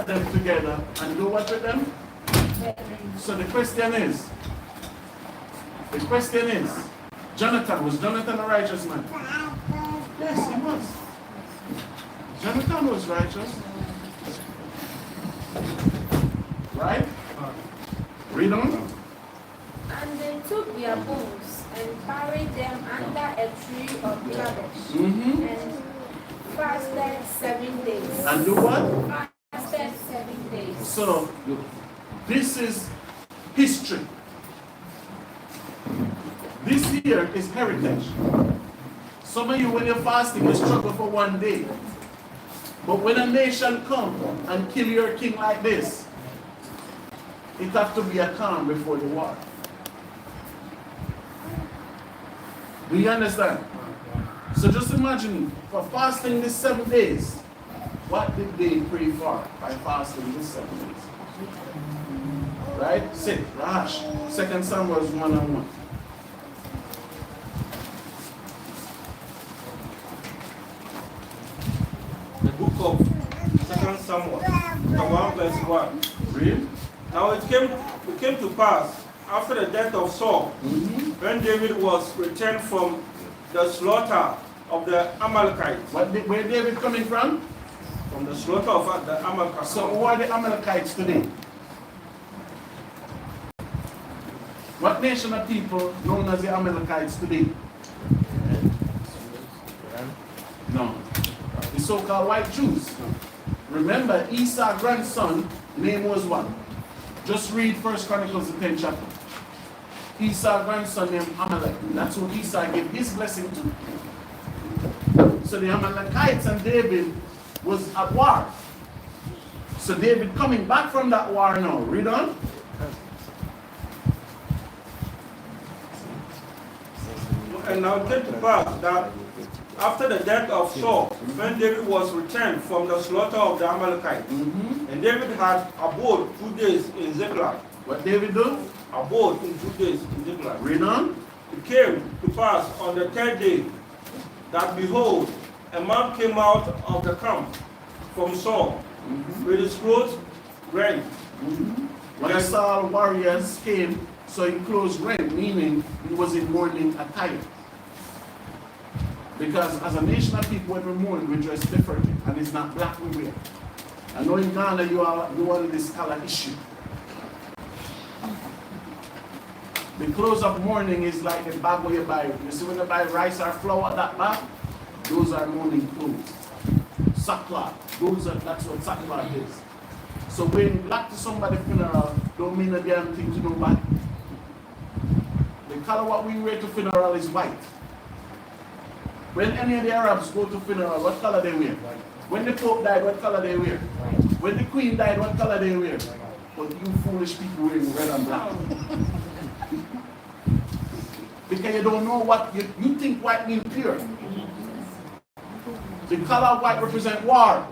them together and do what with them? So the question is, Jonathan, was Jonathan a righteous man? Yes, he was. Jonathan was righteous. Right? Read on. And they took their bones and buried them under a tree of Jabesh, and fasted 7 days. And do what? Fasted 7 days. So, this is history. This here is heritage. Some of you, when you're fasting, you struggle for 1 day. But when a nation come and kill your king like this, it has to be a calm before the war. Do you understand? So just imagine, for fasting these 7 days, what did they pray for by fasting these 7 days? Right? Sit, Rahash. 2 Samuel 1:1. The book of 2 Samuel, chapter 1, verse 1. Read. Now it came to pass after the death of Saul, when David was returned from the slaughter of the Amalekites. Where David coming from? From the slaughter of the Amalekites. So who are the Amalekites today? What nation of people known as the Amalekites today? No. The so-called white Jews. Remember, Esau's grandson name was what? Just read 1 Chronicles, the 10th chapter. Esau's grandson named Amalek. That's who Esau gave his blessing to. So the Amalekites and David was at war. So David coming back from that war now. Read on. And now it came to pass that after the death of Saul, when David was returned from the slaughter of the Amalekites, and David had abode 2 days in Ziklag. What David do? Abode in 2 days in Ziklag. Read on. It came to pass on the 3rd day that, behold, a man came out of the camp from Saul with his clothes rent. When Saul warriors came, so he clothes rent, meaning he was in mourning attire. Because as a nation of people, when we mourn, we dress differently, and it's not black we wear. I know in Ghana you want this color issue. The clothes of mourning is like the bag where you buy. You see when you buy rice or flour, that bag, those are mourning clothes. Sackcloth, that's what sackcloth is. So when black to somebody's funeral, don't mean a damn thing to nobody. The color what we wear to funeral is white. When any of the Arabs go to funeral, what color they wear? When the Pope died, what color they wear? When the Queen died, what color they wear? But you foolish people wearing red and black. Because you don't know what, you think white means pure. The color white represents war.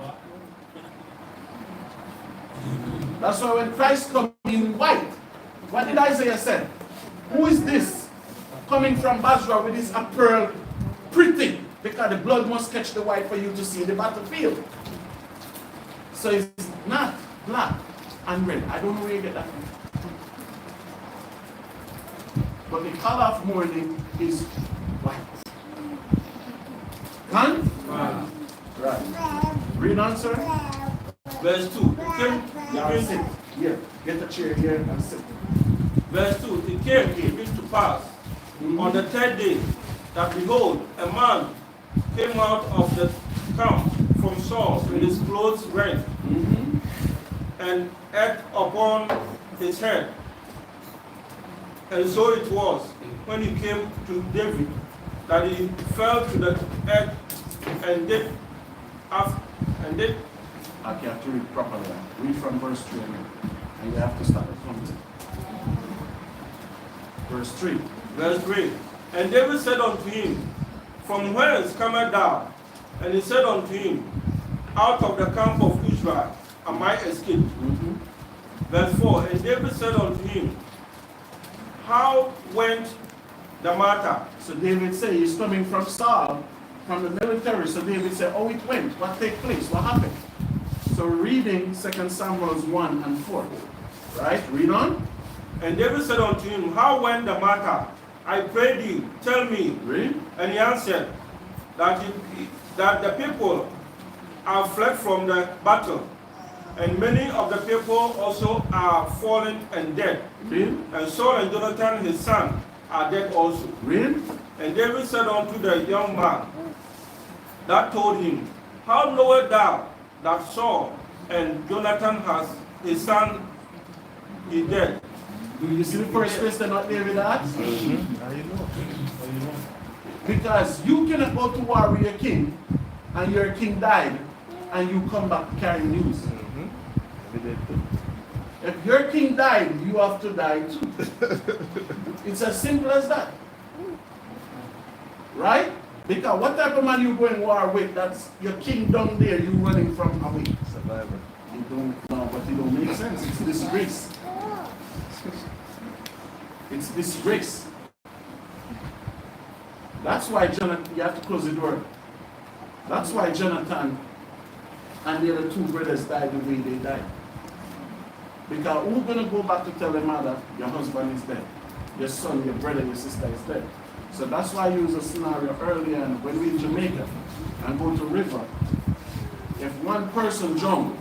That's why when Christ comes in white, what did Isaiah say? Who is this coming from Basra with this pearl pretty? Because the blood must catch the white for you to see the battlefield. So it's not black and red. I don't know where you get that from. But the color of mourning is white. Gone? Right. Read on, sir. Verse 2. Sit. Here. Get a chair here and sit. Verse 2. It came to pass on the 3rd day that, behold, a man came out of the camp from Saul with his clothes rent, and ate upon his head. And so it was, when he came to David, that he fell to the earth and did. Okay, you have to read properly. Read from verse 3 again. And you have to start from verse 3. Verse 3. And David said unto him, From whence comest thou? And he said unto him, Out of the camp of Israel am I escaped. Verse 4. And David said unto him, How went the matter? So David said he's coming from Saul, from the military. So David said, oh, it went. What take place? What happened? So So we're reading 2 Samuel 1 and 4. Right? Read on. And David said unto him, How went the matter? I pray thee, tell me. Read. And he answered, that the people are fled from the battle, and many of the people also are fallen and dead. Read. And Saul and Jonathan his son are dead also. Read. And David said unto the young man that told him, How knowest thou that Saul and Jonathan has his son is dead? Do you see the first question that David asked? How you know? Because you cannot go to war with your king, and your king died, and you come back carrying news. If your king died, you have to die too. It's as simple as that. Right? Because what type of man you go in war with, that's your king down there, you running from away. Survivor. You don't know, but it don't make sense. It's disgrace. It's disgrace. That's why Jonathan, you have to close the door. That's why Jonathan and the other two brothers died the way they died. Because who's going to go back to tell their mother, your husband is dead, your son, your brother, your sister is dead. So that's why I used a scenario earlier when we in Jamaica and go to river. If one person drowned,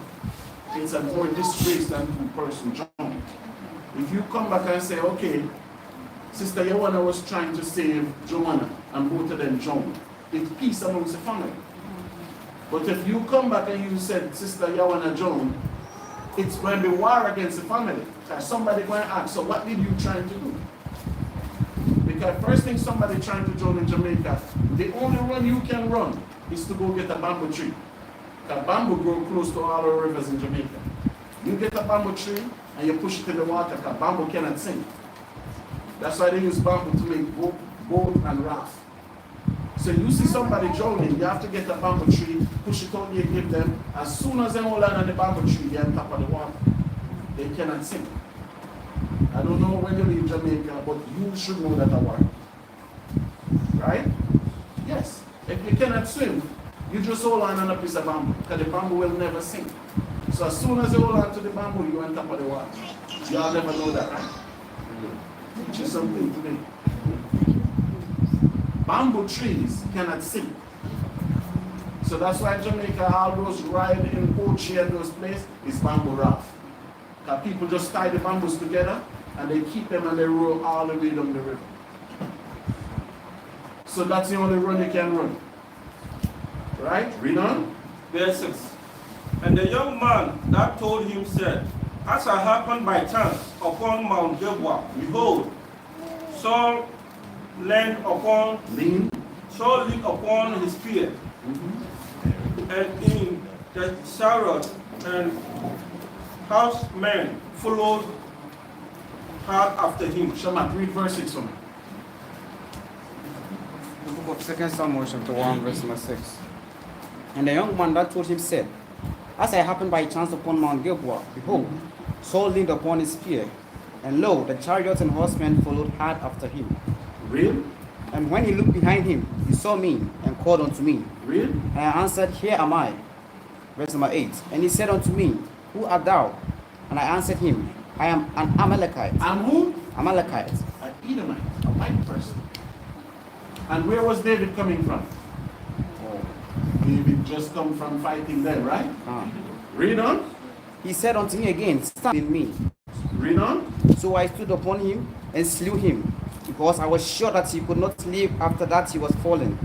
it's a more disgrace than two person drowned. If you come back and say, okay, Sister Yawana was trying to save Joanna and both of them drowned, it's peace amongst the family. But if you come back and you said Sister Yawana drowned, it's going to be war against the family. Because somebody going to ask, so what did you trying to do? Because first thing somebody trying to drown in Jamaica, the only run you can run is to go get a bamboo tree. Because bamboo grow close to all the rivers in Jamaica. You get a bamboo tree and you push it in the water because bamboo cannot sink. That's why they use bamboo to make boat and raft. So you see somebody drowning, you have to get a bamboo tree, push it out there, give them. As soon as they hold on the bamboo tree, they're on top of the water. They cannot sink. I don't know when you leave Jamaica, but you should know that at work. Right? Yes. If you cannot swim, you just hold on a piece of bamboo, because the bamboo will never sink. So as soon as you hold on to the bamboo, you're on top of the water. Y'all never know that, right? Teach you something today. Bamboo trees cannot sink. So that's why in Jamaica, all those ride in Ochi and those places is bamboo raft. Because people just tie the bamboos together and they keep them and they roll all the way down the river. So that's the only run you can run. Right? Read on. Verse 6. And the young man that told him said, As I happened by chance upon Mount Gilboa, behold, Saul leaned upon his spear, and in the chariot and horsemen followed hard after him. Shamat, read verse 6 for me. The book of 2 Samuel chapter 1 verse number 6. And the young man that told him said, As I happened by chance upon Mount Gilboa, behold, Saul leaned upon his spear, and lo, the chariots and horsemen followed hard after him. Read. And when he looked behind him, he saw me, and called unto me. Read. And I answered, Here am I. Verse number 8. And he said unto me, Who art thou? And I answered him, I am an Amalekite. And who? Amalekite. An Edomite, a white person. And where was David coming from? David just come from fighting them, right? Read on. He said unto me again, Stand in me. Read on. So I stood upon him and slew him, because I was sure that he could not live after that he was fallen.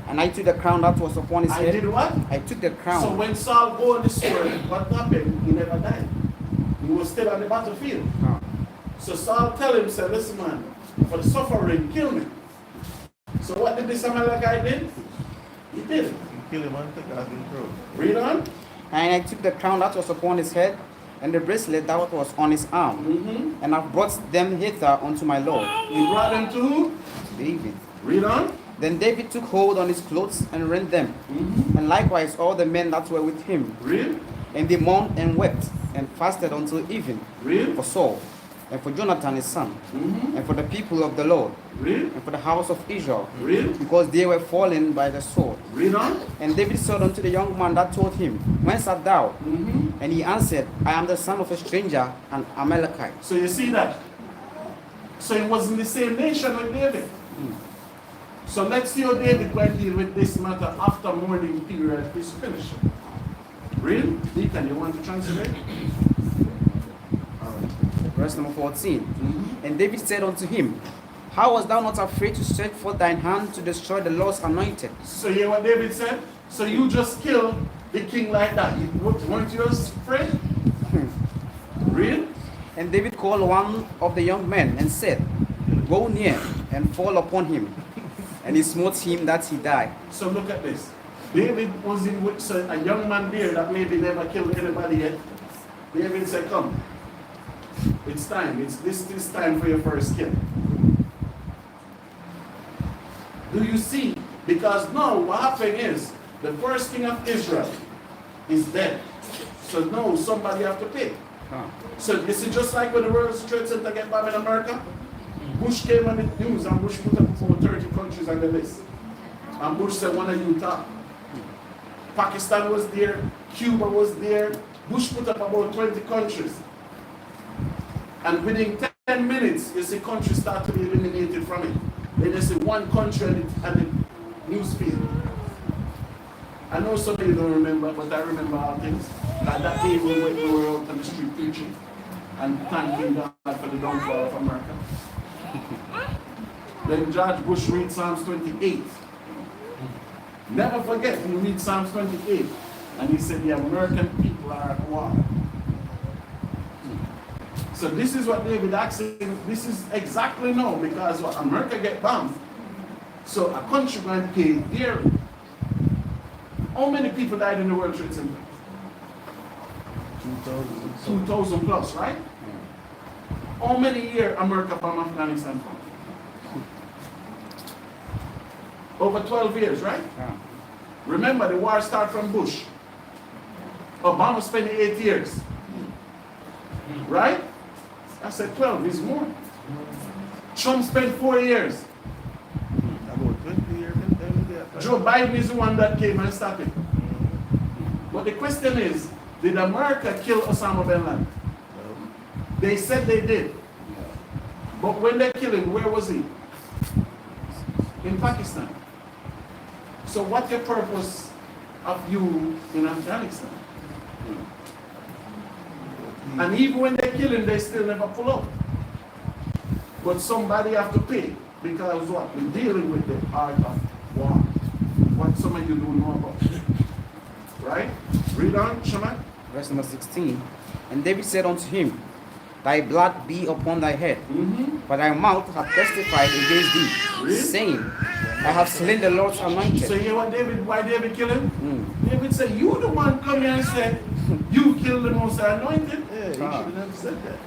And I took the crown that was upon his head. I did what? I took the crown. So when Saul go on the sword, what happened? He never died. He was still on the battlefield. So Saul tell him, say, listen man, for the suffering, kill me. So what did this Amalekite did? He did it. Kill him and take out his throat. Read on. And I took the crown that was upon his head, and the bracelet that was on his arm, and I brought them hither unto my Lord. He brought them to who? David. Read on. Then David took hold on his clothes and rent them, and likewise all the men that were with him. Read. And they mourned and wept and fasted until even Read. for Saul. and for Jonathan his son, Mm-hmm. and for the people of the Lord, Read. and for the house of Israel, Read. because they were fallen by the sword. Read on. And David said unto the young man that told him, Whence art thou? Mm-hmm. And he answered, I am the son of a stranger, an Amalekite. So you see that. So it was in the same nation with David. So let's see how David going to deal with this matter after mourning period is finished. Read. Deacon, you want to translate? Verse number 14. Mm-hmm. And David said unto him, How was thou not afraid to stretch forth thine hand to destroy the Lord's anointed? So you hear what David said? So you just killed the king like that. Weren't you afraid? Read. And David called one of the young men and said, Go near and fall upon him. And he smote him that he died. So look at this. David was in with a young man there that maybe never killed anybody yet. David said, come. It's time. This time for your first kill. Do you see? Because now what happened is the first king of Israel is dead. So now somebody have to pay. So this is just like when the World Trade Center get bombed in America. Bush came on the news and Bush put up over 30 countries on the list. And Bush said, one of you top. Pakistan was there, Cuba was there. Bush put up about 20 countries. And within 10 minutes, you see countries start to be eliminated from it. Then you see one country on the news feed. I know some of you don't remember, but I remember all things. Like that day we were out on the street preaching and thanking God for the downfall of America. Then George Bush read Psalms 28. Never forget, he read Psalms 28. And he said, the American people are at war. So this is what David asking. This is exactly now because what America get bombed. So a country going to pay dearly. How many people died in the World Trade Center? 2,000 plus, right? How many years America bombed Afghanistan for? Over 12 years, right? Yeah. Remember, the war started from Bush. Obama spent 8 years. Right? I said 12 is more. Trump spent 4 years. About 20 years. Joe Biden is the one that came and started. But the question is, did America kill Osama bin Laden? They said they did. But when they killed him, where was he? In Pakistan. So what's your purpose of you in Afghanistan? And even when they kill him, they still never pull up. But somebody have to pay. Because what? We're dealing with the art of war. What some of you don't know about. Right? Read on, Shaman. Verse number 16. And David said unto him, Thy blood be upon thy head, for thy mouth hath testified against thee, Read. saying, I have slain the Lord's anointed. So you hear what why David killed him? David said, you the one come here and said, you killed the most anointed. Yeah, he should have never said that.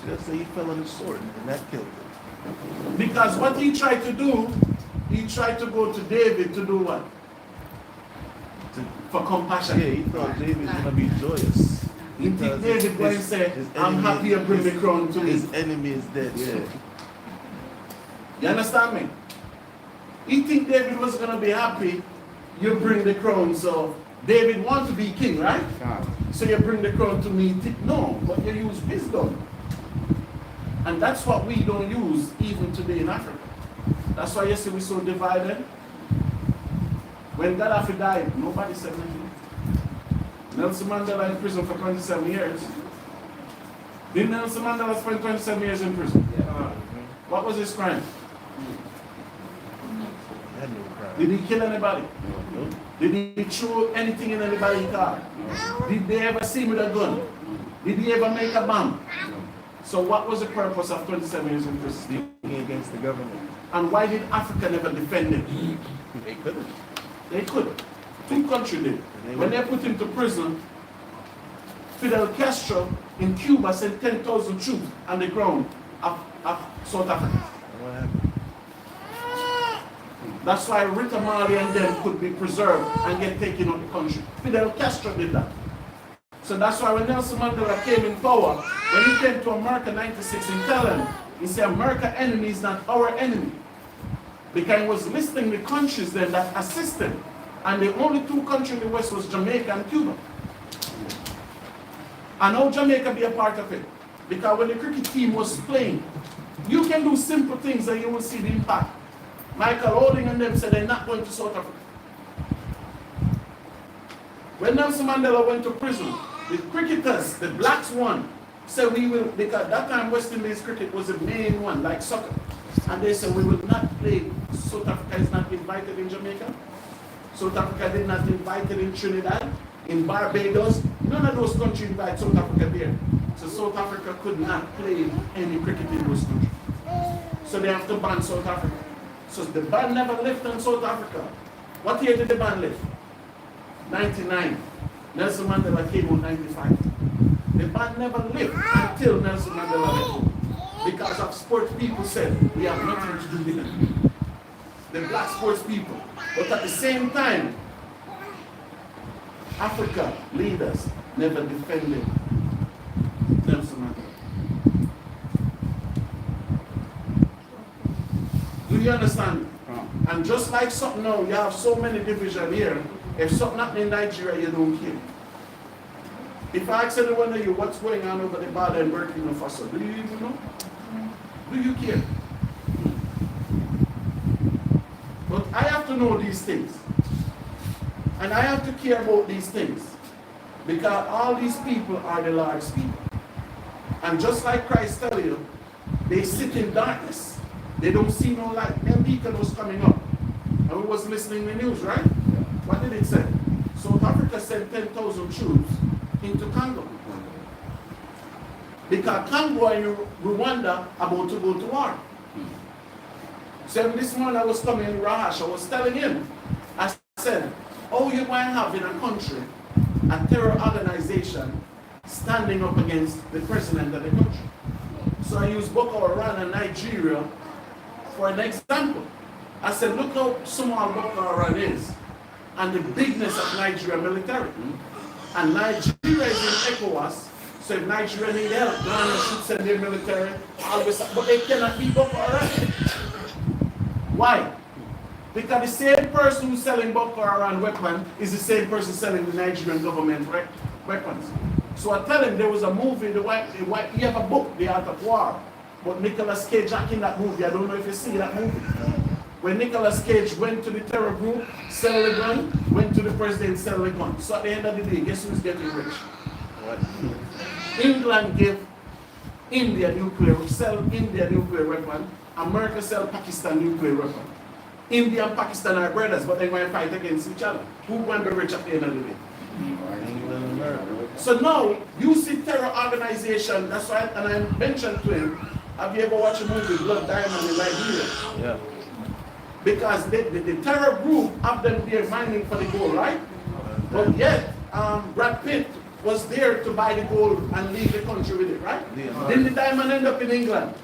Just say he fell on his sword and that killed him. Because what he tried to do, he tried to go to David to do what? For compassion. Yeah, he thought David was going to be joyous. You think Because David going to say, I'm happy you bring the crown to me. His enemy is dead. Yeah. You understand me? You think David was going to be happy you bring the crown, so David wants to be king, right? So you bring the crown to me. No, but you use wisdom. And that's what we don't use even today in Africa. That's why you see we're so divided. When Gaddafi died, nobody said nothing. Nelson Mandela in prison for 27 years. Did Nelson Mandela spend 27 years in prison? Yeah. What was his crime? He had no crime. Did he kill anybody? Nope. Did he throw anything in anybody's car? Did they ever see him with a gun? Did he ever make a bomb? So what was the purpose of 27 years in prison? Speaking against the government. And why did Africa never defend him? They couldn't. They could. Two countries did. When they put him to prison, Fidel Castro in Cuba sent 10,000 troops on the ground of South Africa. And what happened? That's why Rita Marley and them could be preserved and get taken out of the country. Fidel Castro did that. So that's why when Nelson Mandela came in power, when he came to America in 96, he tell them, he said, America enemy is not our enemy. Because he was listing the countries then that assisted. And the only two countries in the West was Jamaica and Cuba. And how Jamaica be a part of it? Because when the cricket team was playing, you can do simple things and you will see the impact. Michael Holding and them said they're not going to South Africa. When Nelson Mandela went to prison, the cricketers, the blacks won, said we will, because that time West Indies cricket was the main one, like soccer. And they said we will not play. South Africa is not invited in Jamaica. South Africa did not invite it in Trinidad, in Barbados. None of those countries invite South Africa there. So South Africa could not play any cricket in those countries. So they have to ban South Africa. So the ban never left in South Africa. What year did the ban lift? 99. Nelson Mandela came on 95. The ban never lived until Nelson Mandela left. Because of sports people said, we have nothing to do with them. The black sports people. But at the same time, Africa leaders never defended Nelson Mandela. Do you understand? And just like something now, you have so many divisions here. If something happened in Nigeria, you don't care. If I ask anyone of you what's going on over the border in Burkina Faso, do you even know? Do you care? But I have to know these things. And I have to care about these things. Because all these people are the Lord's people. And just like Christ tell you, they sit in darkness. They don't see no light. Them beacon was coming up. And we was listening to the news, right? What did it say? South Africa sent 10,000 troops into Congo. Because Congo and Rwanda are about to go to war. So this morning I was coming in Rahash, I was telling him, I said, oh, you might have in a country a terror organization standing up against the president of the country. So I used Boko Haram and Nigeria for an example. I said, look how small Boko Haram is and the bigness of Nigeria military. And Nigeria is in ECOWAS, so if Nigeria need help, Ghana should send their military, but they cannot be Boko Haram. Why? Because the same person who's selling Boko Haram weapon is the same person selling the Nigerian government weapons. So I tell him there was a movie, he have a book, The Art of War, but Nicolas Cage acting in that movie. I don't know if you see that movie. When Nicolas Cage went to the terror group, sell the gun, went to the president, sell the gun. So at the end of the day, guess who's getting rich? What? England gave India sell India nuclear weapon. America sell Pakistan nuclear weapon. India and Pakistan are brothers, but they're going to fight against each other. Who going to be rich at the end of the day? England and America. So now, you see terror organization, that's why, and I mentioned to him, have you ever watched a movie, Blood Diamond in Liberia? Yeah. Because the terror group have them there mining for the gold, right? But yet, Brad Pitt was there to buy the gold and leave the country with it, right? Didn't the diamond end up in England?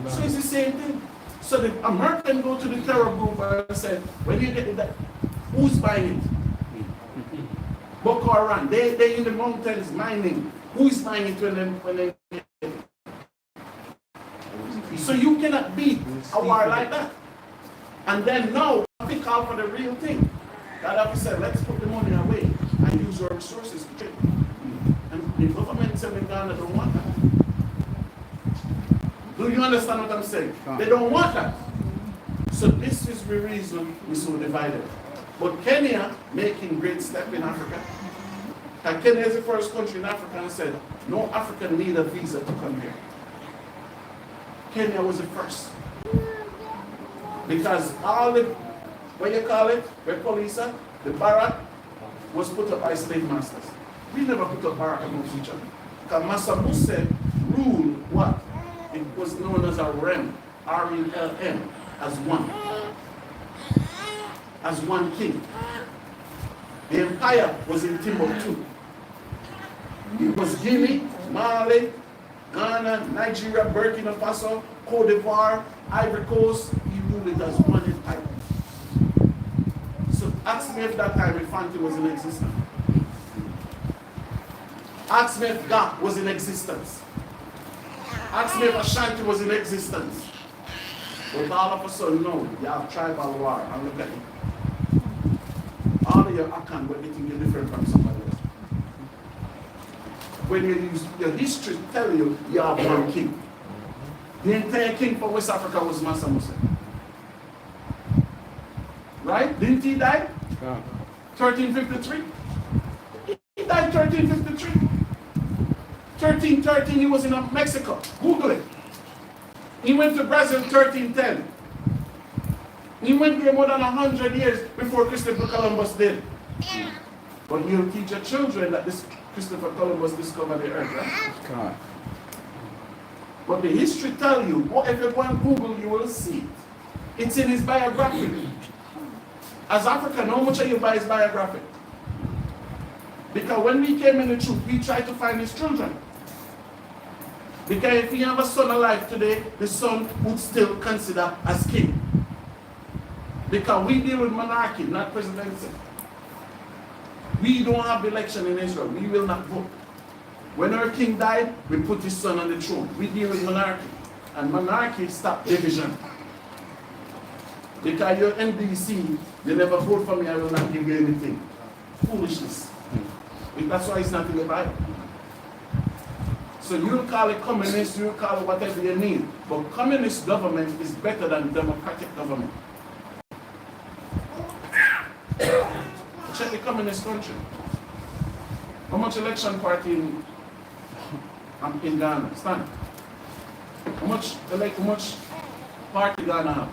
So it's the same thing. So the American go to the terror group and said, when you get it, who's buying it? Boko Haram. They in the mountains mining. Who is buying it when they get it? So you cannot beat a war like that. And then now, we call for the real thing. God have said, let's put the money away and use our resources to trade. And the government said in Ghana don't want that. Do you understand what I'm saying? They don't want that. So this is the reason we're so divided. But Kenya making great step in Africa. And Kenya is the first country in Africa and said, no African need a visa to come here. Kenya was the first. Because all the, what you call it, the police, the barrack was put up by slave masters. We never put up barrack amongst each other. Because Master Muse ruled what? It was known as a REM, R-E-L-M, as one. As one king. The empire was in Timbuktu. It was Guinea, Mali, Ghana, Nigeria, Burkina Faso, Cote d'Ivoire, Ivory Coast. He ruled it as one empire. So ask me if that time Infante was in existence. Ask me if God was in existence. Ask me if Ashanti was in existence. But all of a sudden, no, you have tribal war. And look at it. All of your Akan, but they think you're different from somebody else. When you use your history tell you you have one king. The entire king for West Africa was Mansa Musa. Right? Didn't he die? Yeah. 1353? He died 1353. 1313 he was in Mexico. Google it. He went to Brazil 1310. He went there more than 100 years before Christopher Columbus did. But you'll teach your children that this Christopher Columbus discovered the earth, right? God. But the history tell you, if you go on Google, you will see it. It's in his biography. As African, how much are you by his biography? Because when we came in the truth, we tried to find his children. Because if he have a son alive today, the son would still consider as king. Because we deal with monarchy, not presidency. We don't have election in Israel. We will not vote. When our king died, we put his son on the throne. We deal with monarchy. And monarchy stop division. Because you're NDC, you never vote for me, I will not give you anything. Foolishness. That's why it's not in the Bible. So you'll call it communist, you'll call it whatever you need. But communist government is better than democratic government. Check the communist country. How much election party in Ghana? Stand. How much party Ghana have?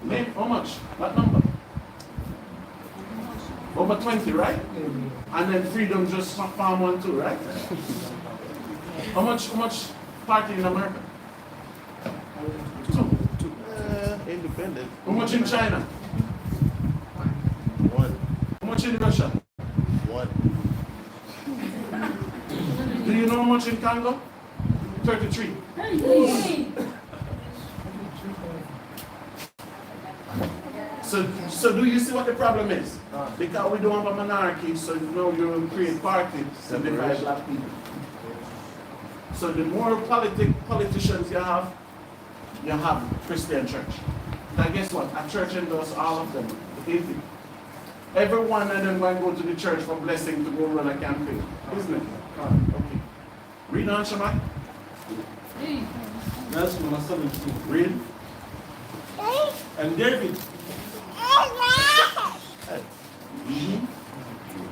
Name how much? What number? Over 20, right? And then freedom just farm one too, right? How much party in America? Two. Independent. How much in China? One. How much in Russia? One. Do you know how much in Congo? 33. So do you see what the problem is? Because we don't have a monarchy, so you know you will create parties to divide black people. So the more politicians you have Christian church. Now guess what? A church endorses all of them. Every one of them going to go to the church for blessing to go run a campaign. Isn't it? Okay. Read on, Shammai. Verse number 17. Read. And David.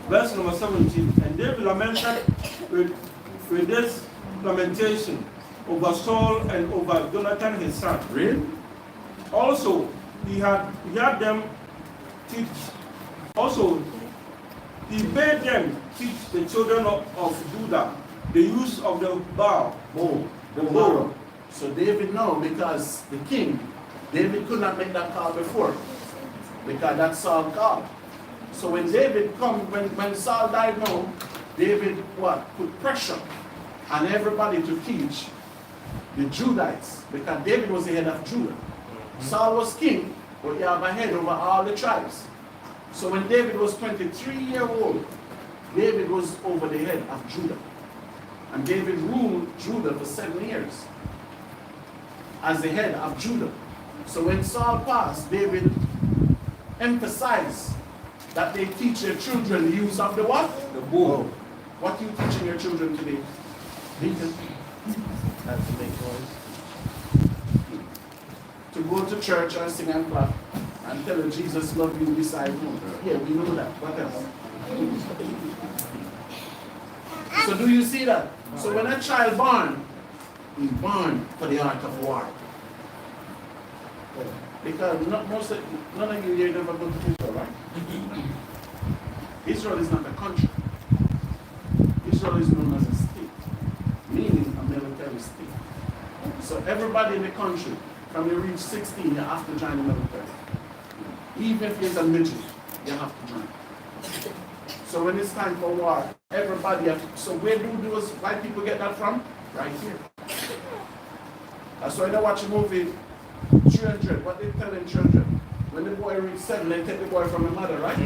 Verse number 17. And David lamented with this lamentation over Saul and over Jonathan his son. Read. Also, he had them teach. Also, he bade them teach the children of Judah the use of the bow. The bow. So David know because the king, David could not make that call before. Because that's Saul's call. So when David come, when Saul died now, David put pressure on everybody to teach the Judites. Because David was the head of Judah. Saul was king, but he had a head over all the tribes. So when David was 23 years old, David was over the head of Judah. And David ruled Judah for 7 years as the head of Judah. So when Saul passed, David emphasized that they teach their children the use of the what? The bow. What are you teaching your children today? Deacon? Have to make noise. To go to church and sing and clap and tell her Jesus love you beside you. Yeah, we know that. What else? So do you see that? So when a child born, he's born for the art of war. Because none of you here never go to Israel, right? Israel is not a country. Israel is known as a state, meaning a military state. So everybody in the country, from you reach 16, you have to join the military. Even if you're a midget, you have to join. So when it's time for war, everybody have to. So where do those white people get that from? Right here. That's why they watch a movie, 300. What they telling children? When the boy reaches 7, they take the boy from the mother, right?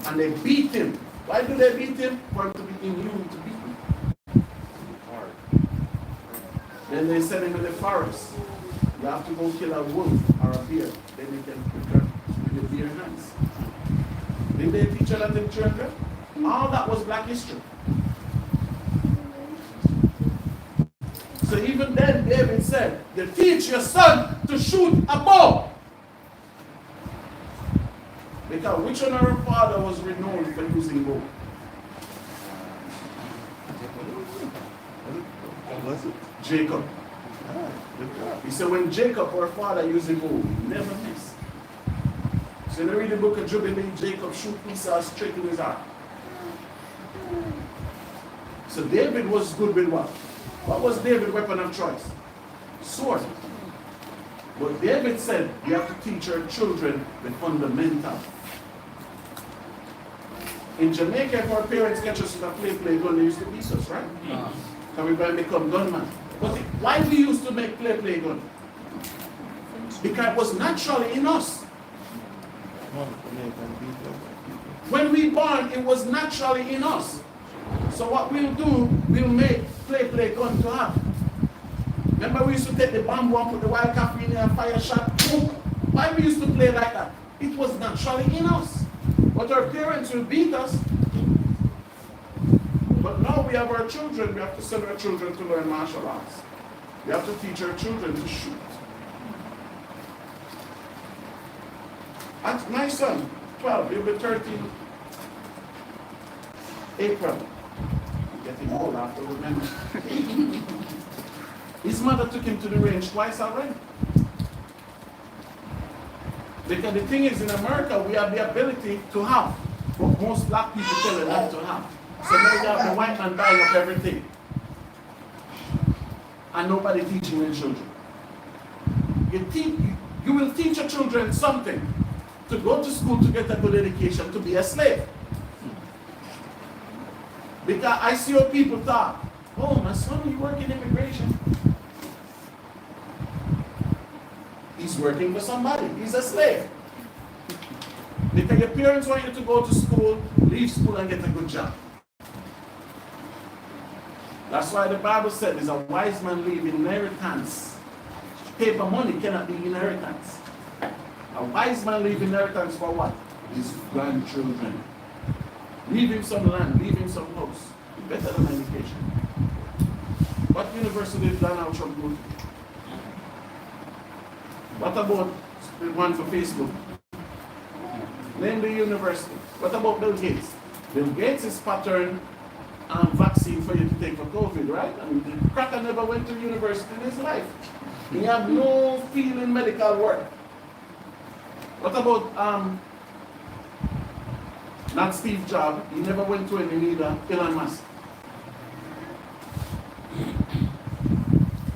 And they beat him. Why do they beat him? For him to be immune to beating. Then they send him in the forest. You have to go kill a wolf or a bear. Then you can prepare with the bare hands. Did they teach a lot of children? All that was black history. So even then, David said, "You teach your son to shoot a bow." Because which one of our father was renowned for using bow? Was it? Jacob. Ah, good job. He said when Jacob, our father, used a bow, he never missed. So in the read the book of Jubilee, Jacob shoot Esau straight in his heart. So David was good with what? What was David's weapon of choice? Sword. But David said, you have to teach our children the fundamental. In Jamaica, if our parents catch us with a play gun, they used to beat us, right? Can we go and become gunmen? But why we used to make play gun? Because it was naturally in us. When we born, it was naturally in us. So what we'll do, we'll make play gun to have. Remember we used to take the bamboo and put the wild coffee in there and fire shot? Boom. Why we used to play like that? It was naturally in us. But our parents will beat us. But now we have our children, we have to send our children to learn martial arts. We have to teach our children to shoot. And my son, 12, he'll be 13 April. Getting old, I have to remember. His mother took him to the range twice already. Because the thing is, in America, we have the ability to have what most black people tell them not to have. So now you have the white man buying up everything. And nobody teaching their children. You will teach your children something. To go to school to get a good education, to be a slave. Because I see your people talk, oh, my son, you work in immigration. He's working for somebody. He's a slave. Because your parents want you to go to school, leave school and get a good job. That's why the Bible said there's a wise man leave inheritance. Paper money cannot be inheritance. A wise man leave inheritance for what? His grandchildren. Leave him some land, leave him some house. Better than education. What university did Donald Trump go to? What about the one for Facebook? Name the university. What about Bill Gates? Bill Gates is pattern vaccine for you to take for COVID, right? I mean, the cracker never went to university in his life. He had no field in medical work. What about not Steve Jobs? He never went to any neither. Elon Musk.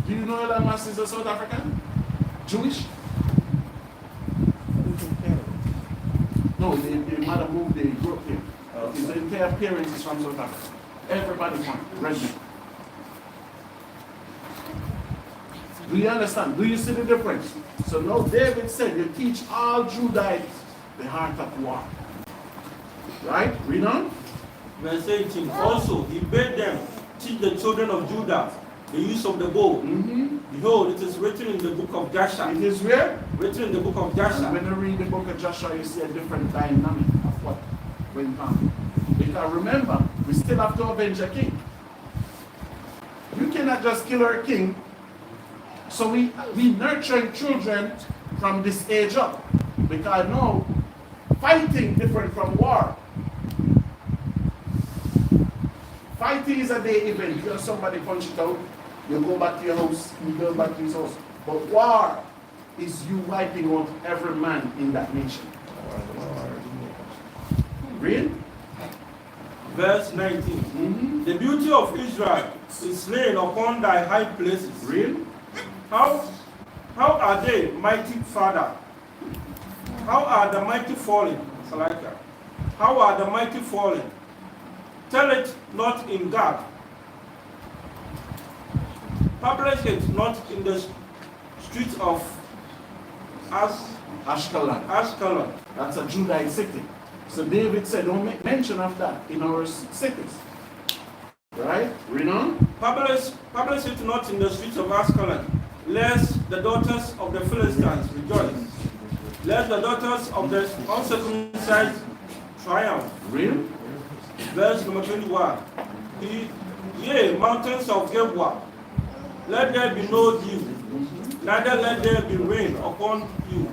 Do you know Elon Musk is a South African? Jewish? No, the mother moved, they grew up here. His entire parents is from South Africa. Everybody's one, redneck. Do you understand? Do you see the difference? So now David said, you teach all Judites the heart of war. Right? Read on. Verse 18. Also, he bade them teach the children of Judah the use of the bow. Behold, it is written in the book of Joshua. It is where? Written in the book of Joshua. And when you read the book of Joshua, you see a different dynamic of what went on. Because remember, we still have to avenge a king. You cannot just kill our king. So we nurturing children from this age up. Because now, fighting different from war. Fighting is a day event. You have somebody punch it out, you go back to your house, you go back to his house. But war is you wiping out every man in that nation. Read? Verse 19. The beauty of Israel is slain upon thy high places. Read? How are they, mighty Father? How are the mighty fallen? Salika. How are the mighty fallen? Tell it not in God. Publish it not in the streets of Ashkelon. That's a Judite city. So David said, don't make mention of that in our cities. Right? Read on. Publish it not in the streets of Ascalon, lest the daughters of the Philistines rejoice, lest the daughters of the uncircumcised triumph. Read. Verse number 21. Yea, mountains of Gilboa, let there be no dew, neither let there be rain upon you,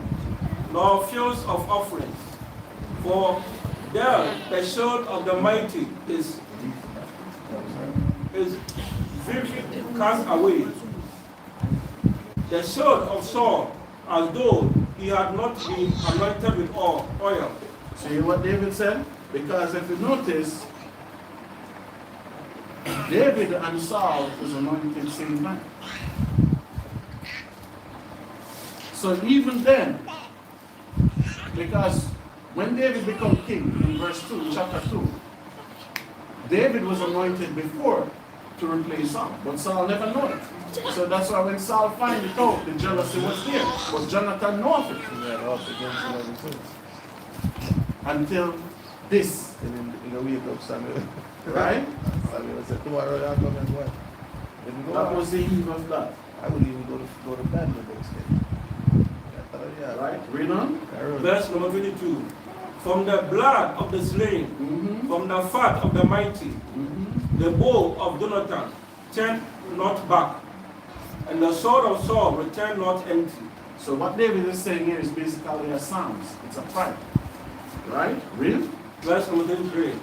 nor fields of offerings. For there the shield of the mighty is vivid cast away. The shield of Saul, as though he had not been anointed with oil. See what David said? Because if you notice, David and Saul was anointed same time. So even then, because when David became king in verse 2, chapter 2, David was anointed before to replace Saul, but Saul never knew it. So that's why when Saul finally told, the jealousy was there. But Jonathan knew of it. Until this. And then in a week of Samuel. Right? Samuel said, tomorrow I'll come and what? That was the eve of that. I would even go to bed the next day. Right? Read on. Verse number 22. From the blood of the slain, from the fat of the mighty, the bow of Jonathan turned not back, and the sword of Saul returned not empty. So what David is saying here is basically a psalms. It's a prayer. Right? Read. Verse number 23.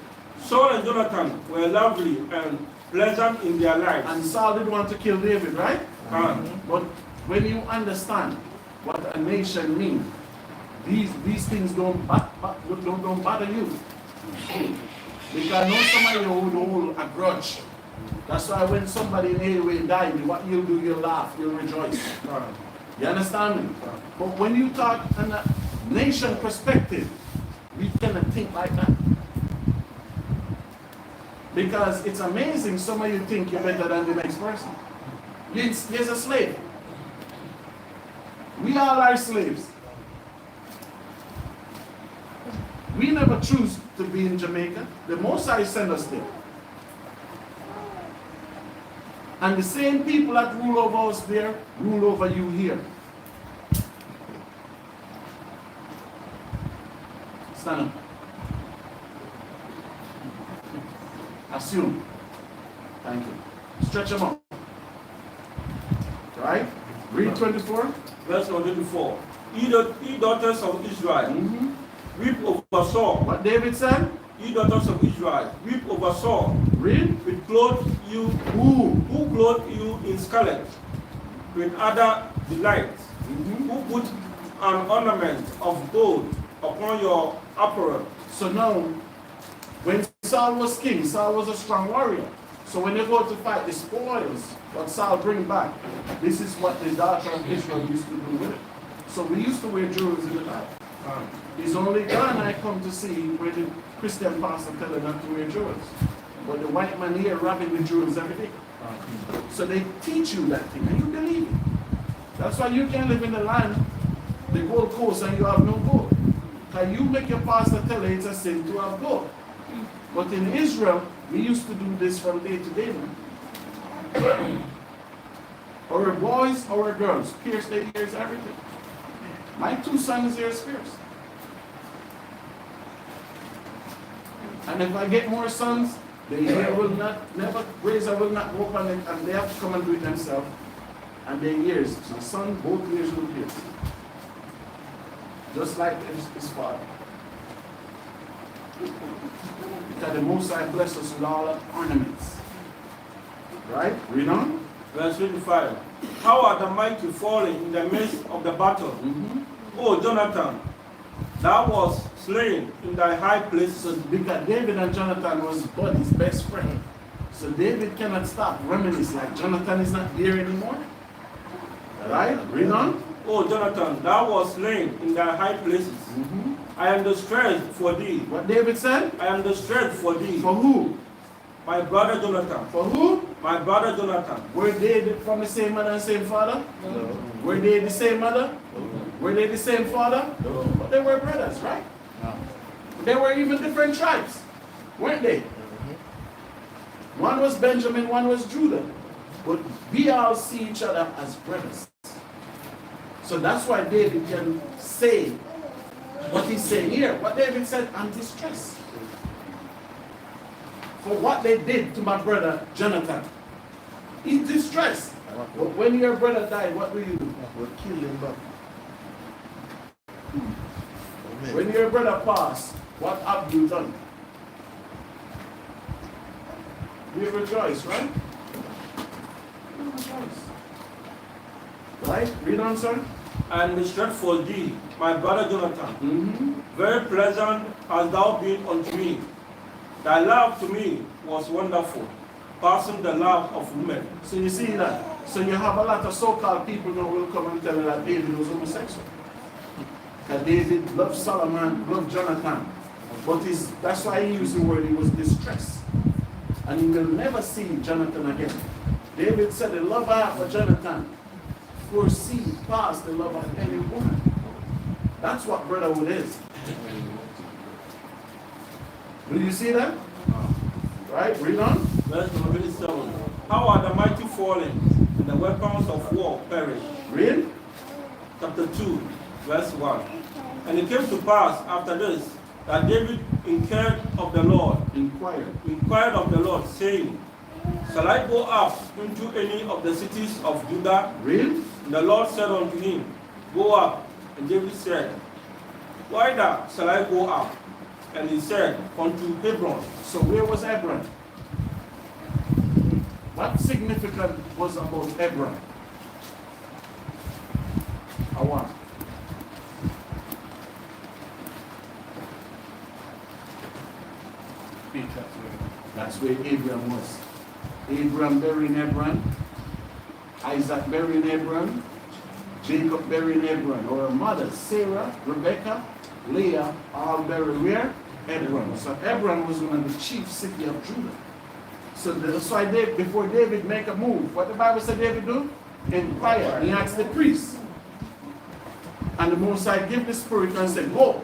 Saul and Jonathan were lovely and pleasant in their lives. And Saul didn't want to kill David, right? But when you understand what a nation means, these things don't bother you. Because I know somebody who hold a grudge. That's why when somebody in any way dies, what you'll do, you'll laugh, you'll rejoice. You understand me? But when you talk in a nation perspective, we cannot think like that. Because it's amazing, some of you think you're better than the next person. There's a slave. We all are slaves. We never choose to be in Jamaica. The Most High sent us there. And the same people that rule over us there, rule over you here. Stand up. Assume. Thank you. Stretch them up. Right? Read 24. Verse 24. Ye daughters of Israel, weep over Saul. What David said? Ye daughters of Israel, weep over Saul. Read. With clothe you, who clothe you in scarlet, with other delights, who put an ornament of gold upon your apparel. So now, when Saul was king, Saul was a strong warrior. So when they go to fight the spoils, what Saul bring back, this is what the daughter of Israel used to do with it. So we used to wear jewels in the night. It's only Ghana I come to see where the Christian pastor tell them not to wear jewels. But the white man here robbing the jewels every day. So they teach you that thing and you believe it. That's why you can't live in the land, the Gold Coast, and you have no gold. Because you make your pastor tell you it's a sin to have gold. But in Israel, we used to do this from day to day, man. Our boys, our girls, pierce their ears, everything. My 2 sons' ears pierced. And if I get more sons, the ear will not, razor will not go up on it, and they have to come and do it themselves. And their ears, my son, both ears will pierce. Just like his father. Because the Most High bless us with all the ornaments. Right? Read on. Verse 25. How are the mighty falling in the midst of the battle? O Jonathan, thou was slain in thy high place. So because David and Jonathan was buddies, best friend. So David cannot stop reminisce like Jonathan is not there anymore. Right? Read on. O Jonathan, thou was slain in thy high places. I am distressed for thee. What David said? I am distressed for thee. For who? My brother Jonathan. For who? My brother Jonathan. Were they from the same mother and same father? No. Were they the same mother? No. Were they the same father? No. But they were brothers, right? No. They were even different tribes, weren't they? One was Benjamin, one was Judah. But we all see each other as brothers. So that's why David can say what he's saying here. What David said, I'm distressed for what they did to my brother Jonathan. He's distressed. But when your brother died, what will you do? We'll kill him back. When your brother passed, what have you done? We rejoice, right? We rejoice. Right? Read on, sir. And mistrust for thee, my brother Jonathan. Very pleasant hast thou been unto me. Thy love to me was wonderful, passing the love of women. So you see that? So you have a lot of so-called people now will come and tell you that David was homosexual. That David loved Solomon, loved Jonathan. But that's why he used the word, he was distressed. And he will never see Jonathan again. David said the love I have for Jonathan foresees past the love of any woman. That's what brotherhood is. Do you see that? Right? Read on. Verse number 27. How are the mighty fallen, and the weapons of war perished? Read. Chapter 2, verse 1. And it came to pass after this that David inquired of the Lord, inquired of the Lord, saying, Shall I go up into any of the cities of Judah? Read. And the Lord said unto him, Go up. And David said, Why that shall I go up? And he said, Unto Hebron. So where was Hebron? What significant was about Hebron? YAHAWAH. That's where Abraham was. Abraham buried in Hebron. Isaac buried in Hebron. Jacob buried in Hebron. Our mothers, Sarah, Rebecca, Leah, all buried where? Hebron. So Hebron was one of the chief city of Judah. So that's why before David make a move, what the Bible said David do? Inquire. He asked the priest. And the Most High give the spirit and said, go.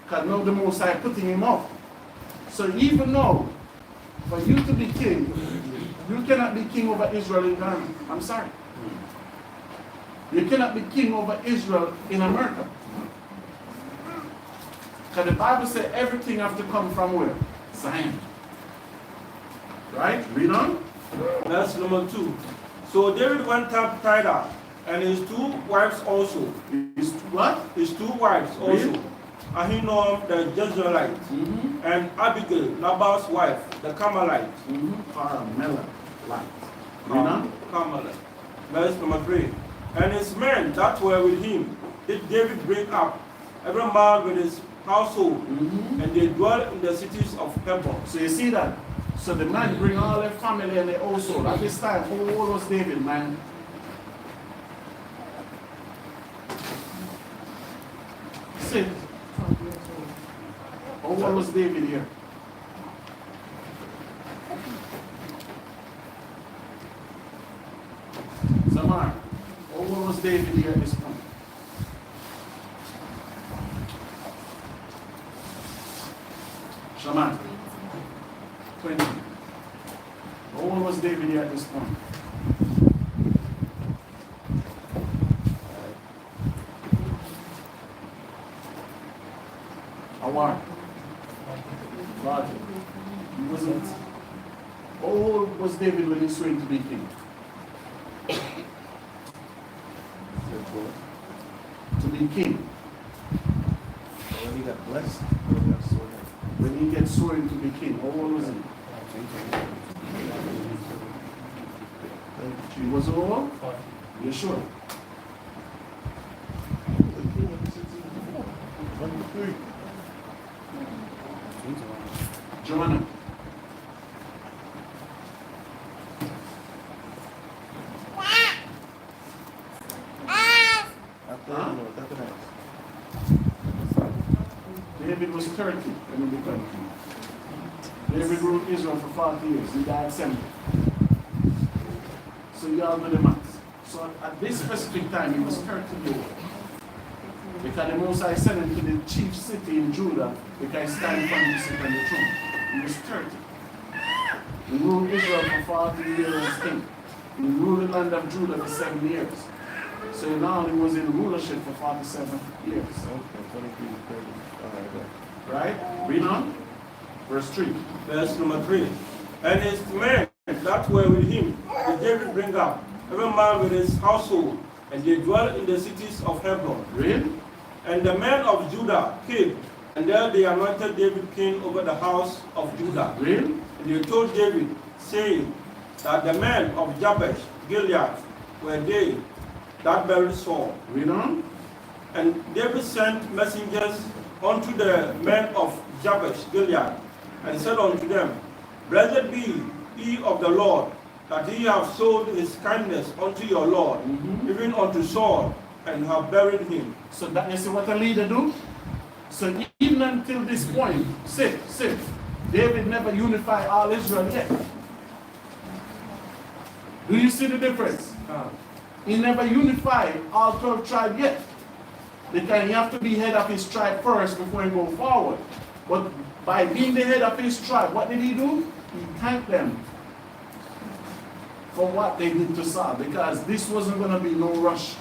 Because now the Most High putting him up. So even now, for you to be king, you cannot be king over Israel in Ghana. I'm sorry. You cannot be king over Israel in America. Because the Bible says everything have to come from where? Zion. Right? Read on. Verse number 2. So David went up thither, and his 2 wives also. His what? His 2 wives also. Read. Ahinoam the Jezreelite, and Abigail, Nabal's wife, the Carmelite. Carmelite. Read on. Carmelite. Verse number 3. And his men that were with him did David bring up, every man with his household, and they dwell in the cities of Hebron. So you see that? So the man bring all their family and their household. At this time, how old was David, man? Sit. How old was David here? Zamar, how old was David here at this point? Shaman. 20. How old was David here at this point? YAHAWAH. Roger. He wasn't. How old was David when he swore to be king? To be king. When he got blessed, when he got sworn in. When he gets sworn to be king, how old was he? He was old? You sure? Joanna. David was 30 when he became king. David ruled Israel for 40 years. He died 70. So you all do the math. So at this specific time, he was 30 years old. Because the Most High sent him to the chief city in Judah because he stand from to sit on the throne. He was 30. He ruled Israel for 40 years as king. He ruled the land of Judah for 7 years. So in all, he was in rulership for 47 years. Okay, 23 to 30. All right, good. Right? Read on. Verse 3. Verse number 3. And his men that were with him did David bring up, every man with his household, and they dwelt in the cities of Hebron. Read. And the men of Judah came, and there they anointed David king over the house of Judah. Read. And they told David, saying that the men of Jabesh Gilead were they that buried Saul. Read on. And David sent messengers unto the men of Jabesh Gilead, and said unto them, Blessed be ye of the Lord, that ye have showed his kindness unto your Lord, even unto Saul, and have buried him. So that you see what a leader do? So even until this point, sit. David never unified all Israel yet. Do you see the difference? He never unified all 12 tribes yet. Because you have to be head of his tribe first before he go forward. But by being the head of his tribe, what did he do? He thanked them for what they did to Saul. Because this wasn't going to be no rush.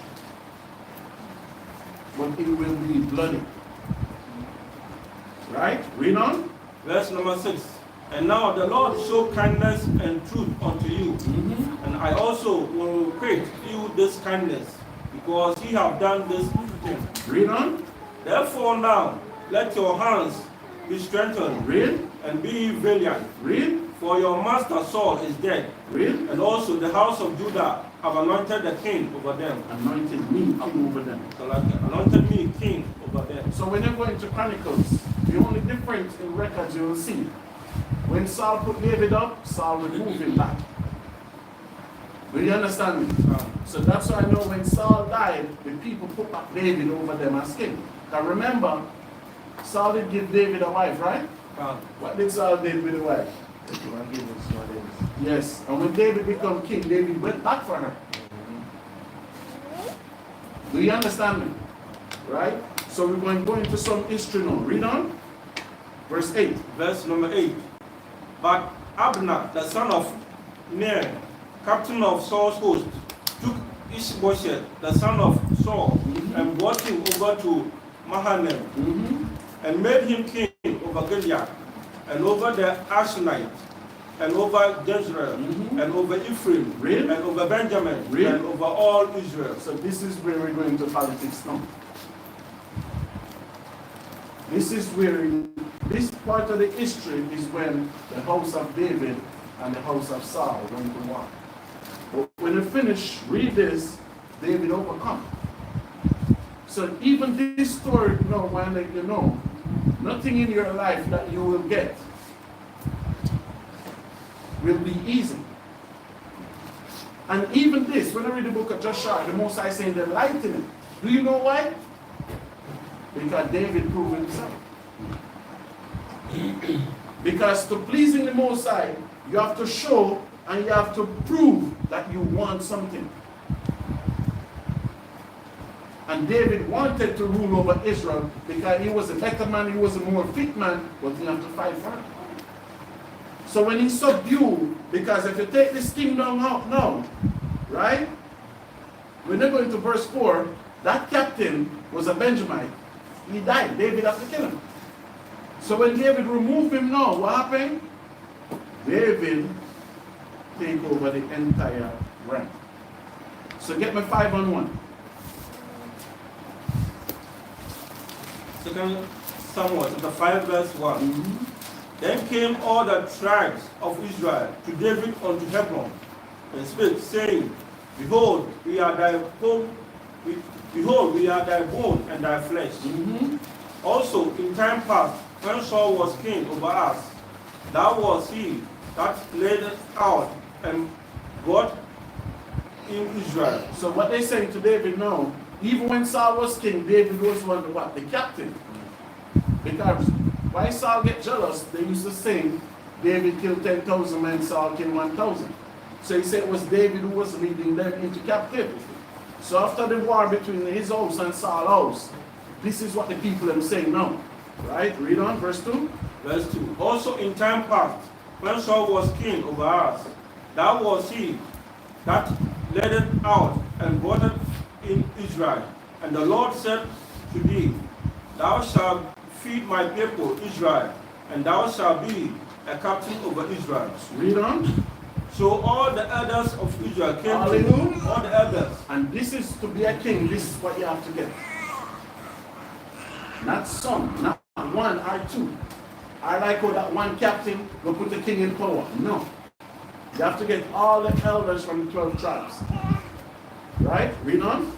But it will be bloody. Right? Read on. Verse number 6. And now the Lord show kindness and truth unto you. And I also will requite you this kindness, because ye have done this thing. Read on. Therefore now let your hands be strengthened, Read. and be ye valiant. Read. For your master Saul is dead, Read. and also the house of Judah have anointed the king over them. Anointed me king over them. So like anointed me king over them. So when you go into Chronicles, the only difference in records you will see, when Saul put David up, Saul would move him back. Will you understand me? So that's why I know when Saul died, the people put back David over them as king. Now remember, Saul did give David a wife, right? What did Saul do with the wife? Yes, and when David became king, David went back for her. Do you understand me? Right? So we're going to go into some history now. Read on. Verse 8. Verse number 8. But Abner, the son of Ner, captain of Saul's host, took Ishbosheth, the son of Saul, and brought him over to Mahanaim, and made him king over Gilead, and over the Ashnites, and over Jezreel, and over Ephraim, Read. and over Benjamin, Read. and over all Israel. So this is where we're going to politics now. This is where, this part of the history is when the house of David and the house of Saul went to war. But when you finish, read this, David overcome. So even this story, you know, when you know, nothing in your life that you will get will be easy. And even this, when I read the book of Joshua, the Most High saying the light in it. Do you know why? Because David proved himself. Because to pleasing the Most High, you have to show and you have to prove that you want something. And David wanted to rule over Israel because he was a better man, he was a more fit man, but he had to fight for it. So when he subdued, because if you take this kingdom out now, right? When they go into verse 4, that captain was a Benjamite. He died. David had to kill him. So when David removed him now, what happened? David take over the entire realm. So get me 5 on 1. 2 Samuel chapter 5 verse 1. Then came all the tribes of Israel to David unto Hebron, and spake, saying, Behold, we are thy bone, behold, we are thy bone and thy flesh. Also, in time past, when Saul was king over us, that was he that laid out and brought in Israel. So what they saying to David now, even when Saul was king, David was one of what? The captain. Because why Saul get jealous, they used to sing, David killed 10,000 men, Saul killed 1,000. So he said it was David who was leading them into captivity. So after the war between his house and Saul's house, This is what the people are saying now. Right? Read on, verse 2. Verse 2. Also in time past, when Saul was king over us, that was he that led it out and brought it in Israel. And the Lord said to thee, Thou shalt feed my people Israel, and thou shalt be a captain over Israel. Read on. So all the elders of Israel came Hallelujah. to all the elders. And this is to be a king, this is what you have to get. Not some, not one or two. I like how that one captain will put the king in power. No. You have to get all the elders from the 12 tribes. Right? Read on.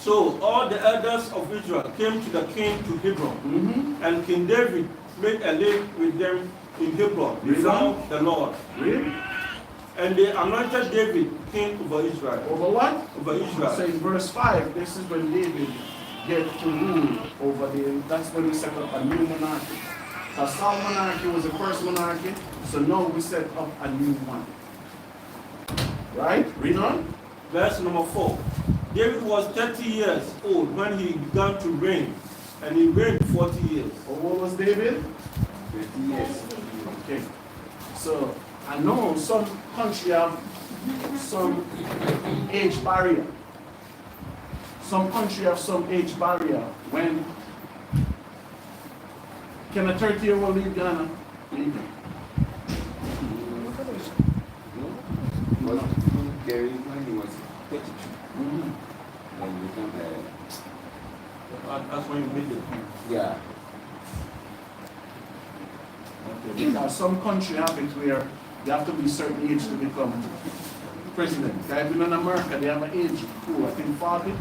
So all the elders of Israel came to the king to Hebron, and King David made a league with them in Hebron before the Lord. Read. And they anointed David king over Israel. Over what? Over Israel. So in verse 5, this is when David gets to rule over that's when we set up a new monarchy. The Saul monarchy was the first monarchy, so now we set up a new one. Right? Read on. Verse number 4. David was 30 years old when he began to reign, and he reigned 40 years. How old was David? 30 years. Okay. So I know some country have some age barrier. Some country have some age barrier. When can a 30-year-old leave Ghana? Leave it. Gary, when he was 32, then he became That's when you made the king. yeah. Okay. Because some country have it where you have to be certain age to become president. Even in America, they have an age group, I think 40.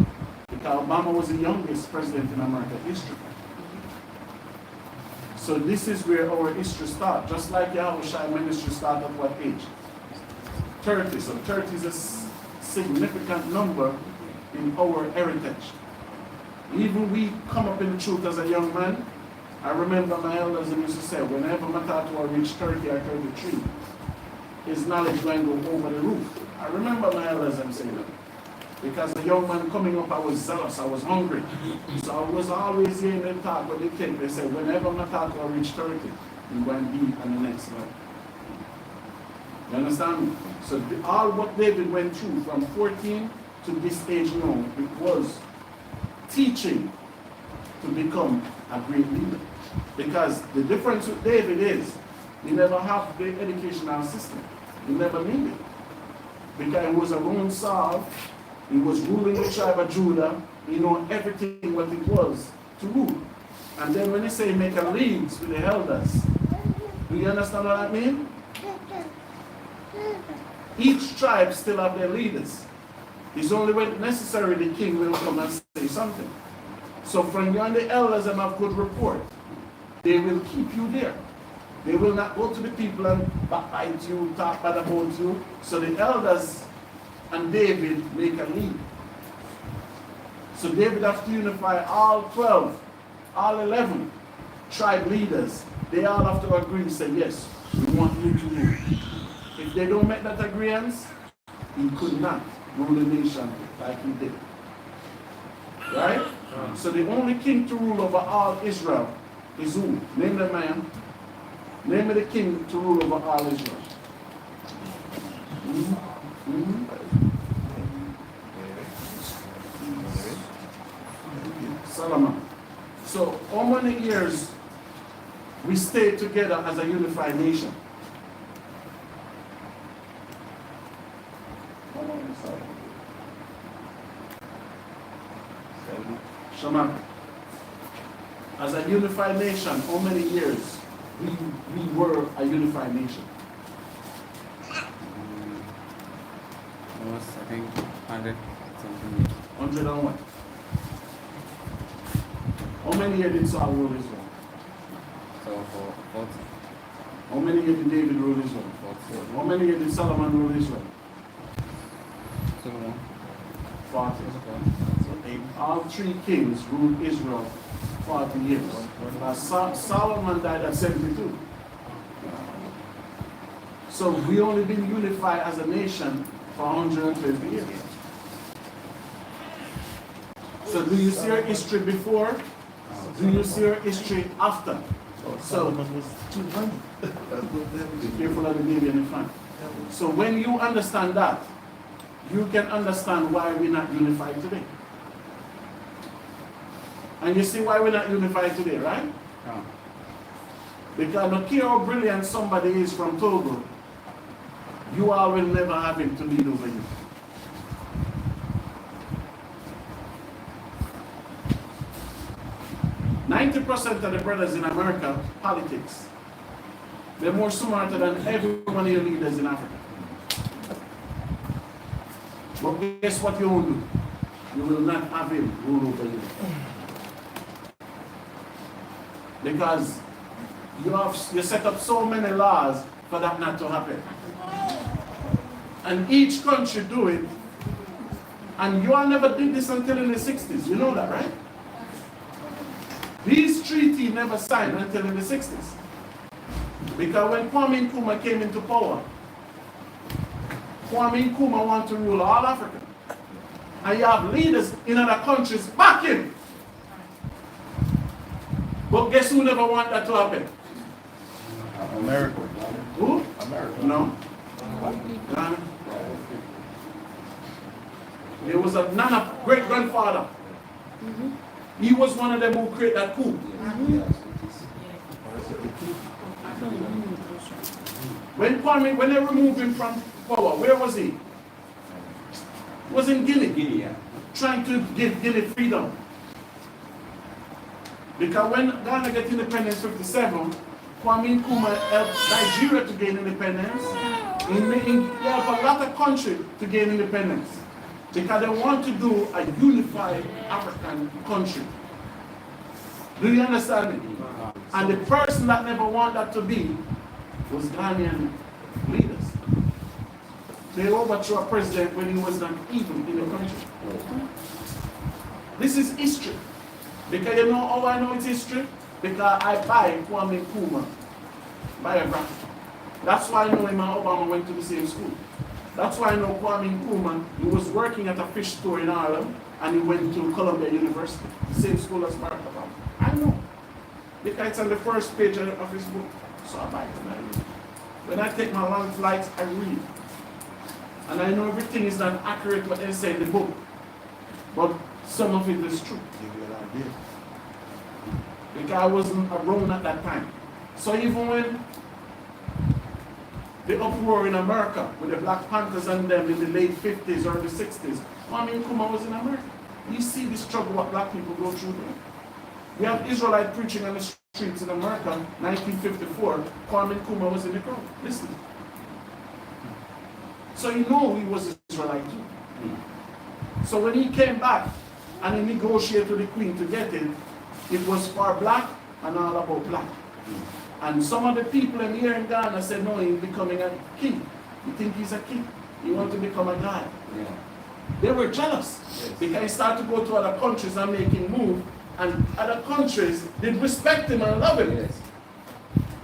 Because Obama was the youngest president in American history. So this is where our history starts. Just like YAHAWAH ministry started at what age? 30. So 30 is a significant number in our heritage. Even we come up in the truth as a young man. I remember my elders used to say, whenever my tattoo reached 30 or 33, his knowledge going to go over the roof. I remember my elders saying that. Because a young man coming up, I was zealous, I was hungry. So I was always hearing them talk, but they said, whenever my tattoo reach 30, you're going to be on the next level. You understand me? So all what David went through from 14 to this age now, it was teaching to become a great leader. Because the difference with David is, he never had the educational system. He never needed it. Because he was around Saul, he was ruling the tribe of Judah, he knew everything what it was to rule. And then when he say make a leagues with the elders, do you understand what I mean? Each tribe still have their leaders. It's only when necessary the king will come and say something. So from you and the elders and have good report, they will keep you there. They will not go to the people and backbite you, talk bad about you. So the elders and David make a league. So David has to unify all 12, all 11 tribe leaders. They all have to agree and say, yes, we want you to rule. If they don't make that agreement, he could not rule the nation like he did. Right? So the only king to rule over all Israel is who? Name the man. Name the king to rule over all Israel. Solomon. So how many years we stayed together as a unified nation? Shema. As a unified nation, how many years we were a unified nation? Almost, I think, 100 something years. 100 and what? How many years did Saul rule Israel? So for 40. How many years did David rule Israel? 40. How many years did Solomon rule Israel? 40. All three kings ruled Israel 40 years. Solomon died at 72. So we only been unified as a nation for 120 years. So do you see our history before Do you see your history after? So, Solomon was 200. That's what that be was. careful of the baby in the front. So when you understand that, you can understand why we're not unified today. And you see why we're not unified today, right? Yeah. Because no care how brilliant somebody is from Togo, you all will never have him to lead over you. %90 of the brothers in America, politics, they're more smarter than every one of your leaders in Africa. But guess what you won't do? You will not have him rule over you. Because you set up so many laws for that not to happen. And each country do it. And you all never did this until in the 60s. You know that, right? These treaties never signed until in the 60s. Because when Kwame Nkrumah came into power, Kwame Nkrumah wanted to rule all Africa. And you have leaders in other countries back him. But guess who never want that to happen? America. Who? America. No. Ghana. There was a Nana great-grandfather. He was one of them who created that coup. When they removed him from power, where was he? He was in Guinea. Guinea, yeah. Trying to give Guinea freedom. Because when Ghana got independence in 57, Kwame Nkrumah helped Nigeria to gain independence. He helped a lot of countries to gain independence. Because they want to do a unified African country. Do you understand me? And the person that never wanted that to be was Ghanaian leaders. They overthrew a president when he was not even in the country. This is history. Because you know how I know it's history? Because I buy Kwame Nkrumah biography. That's why I know him and Obama went to the same school. That's why I know Kwame Nkrumah, he was working at a fish store in Harlem and he went to Columbia University, the same school as Barack Obama. I know. Because it's on the first page of his book. So I buy it and I read. When I take my long flights, I read. And I know everything is not accurate what they say in the book. But some of it is true. Give you an idea. Because I wasn't around at that time. So even when the uproar in America with the Black Panthers and them in the late 50s or the 60s, Kwame Nkrumah was in America. You see the struggle what black people go through there. We have Israelite preaching on the streets in America, 1954. Kwame Nkrumah was in the crowd. Listen. So you know he was Israelite too. So when he came back and he negotiated with the Queen to get it was for black and all about black. And some of the people in here in Ghana said, no, he's becoming a king. You think he's a king? He wants to become a god. Yeah. They were jealous because he started to go to other countries and making moves, and other countries did respect him and love him. Yes.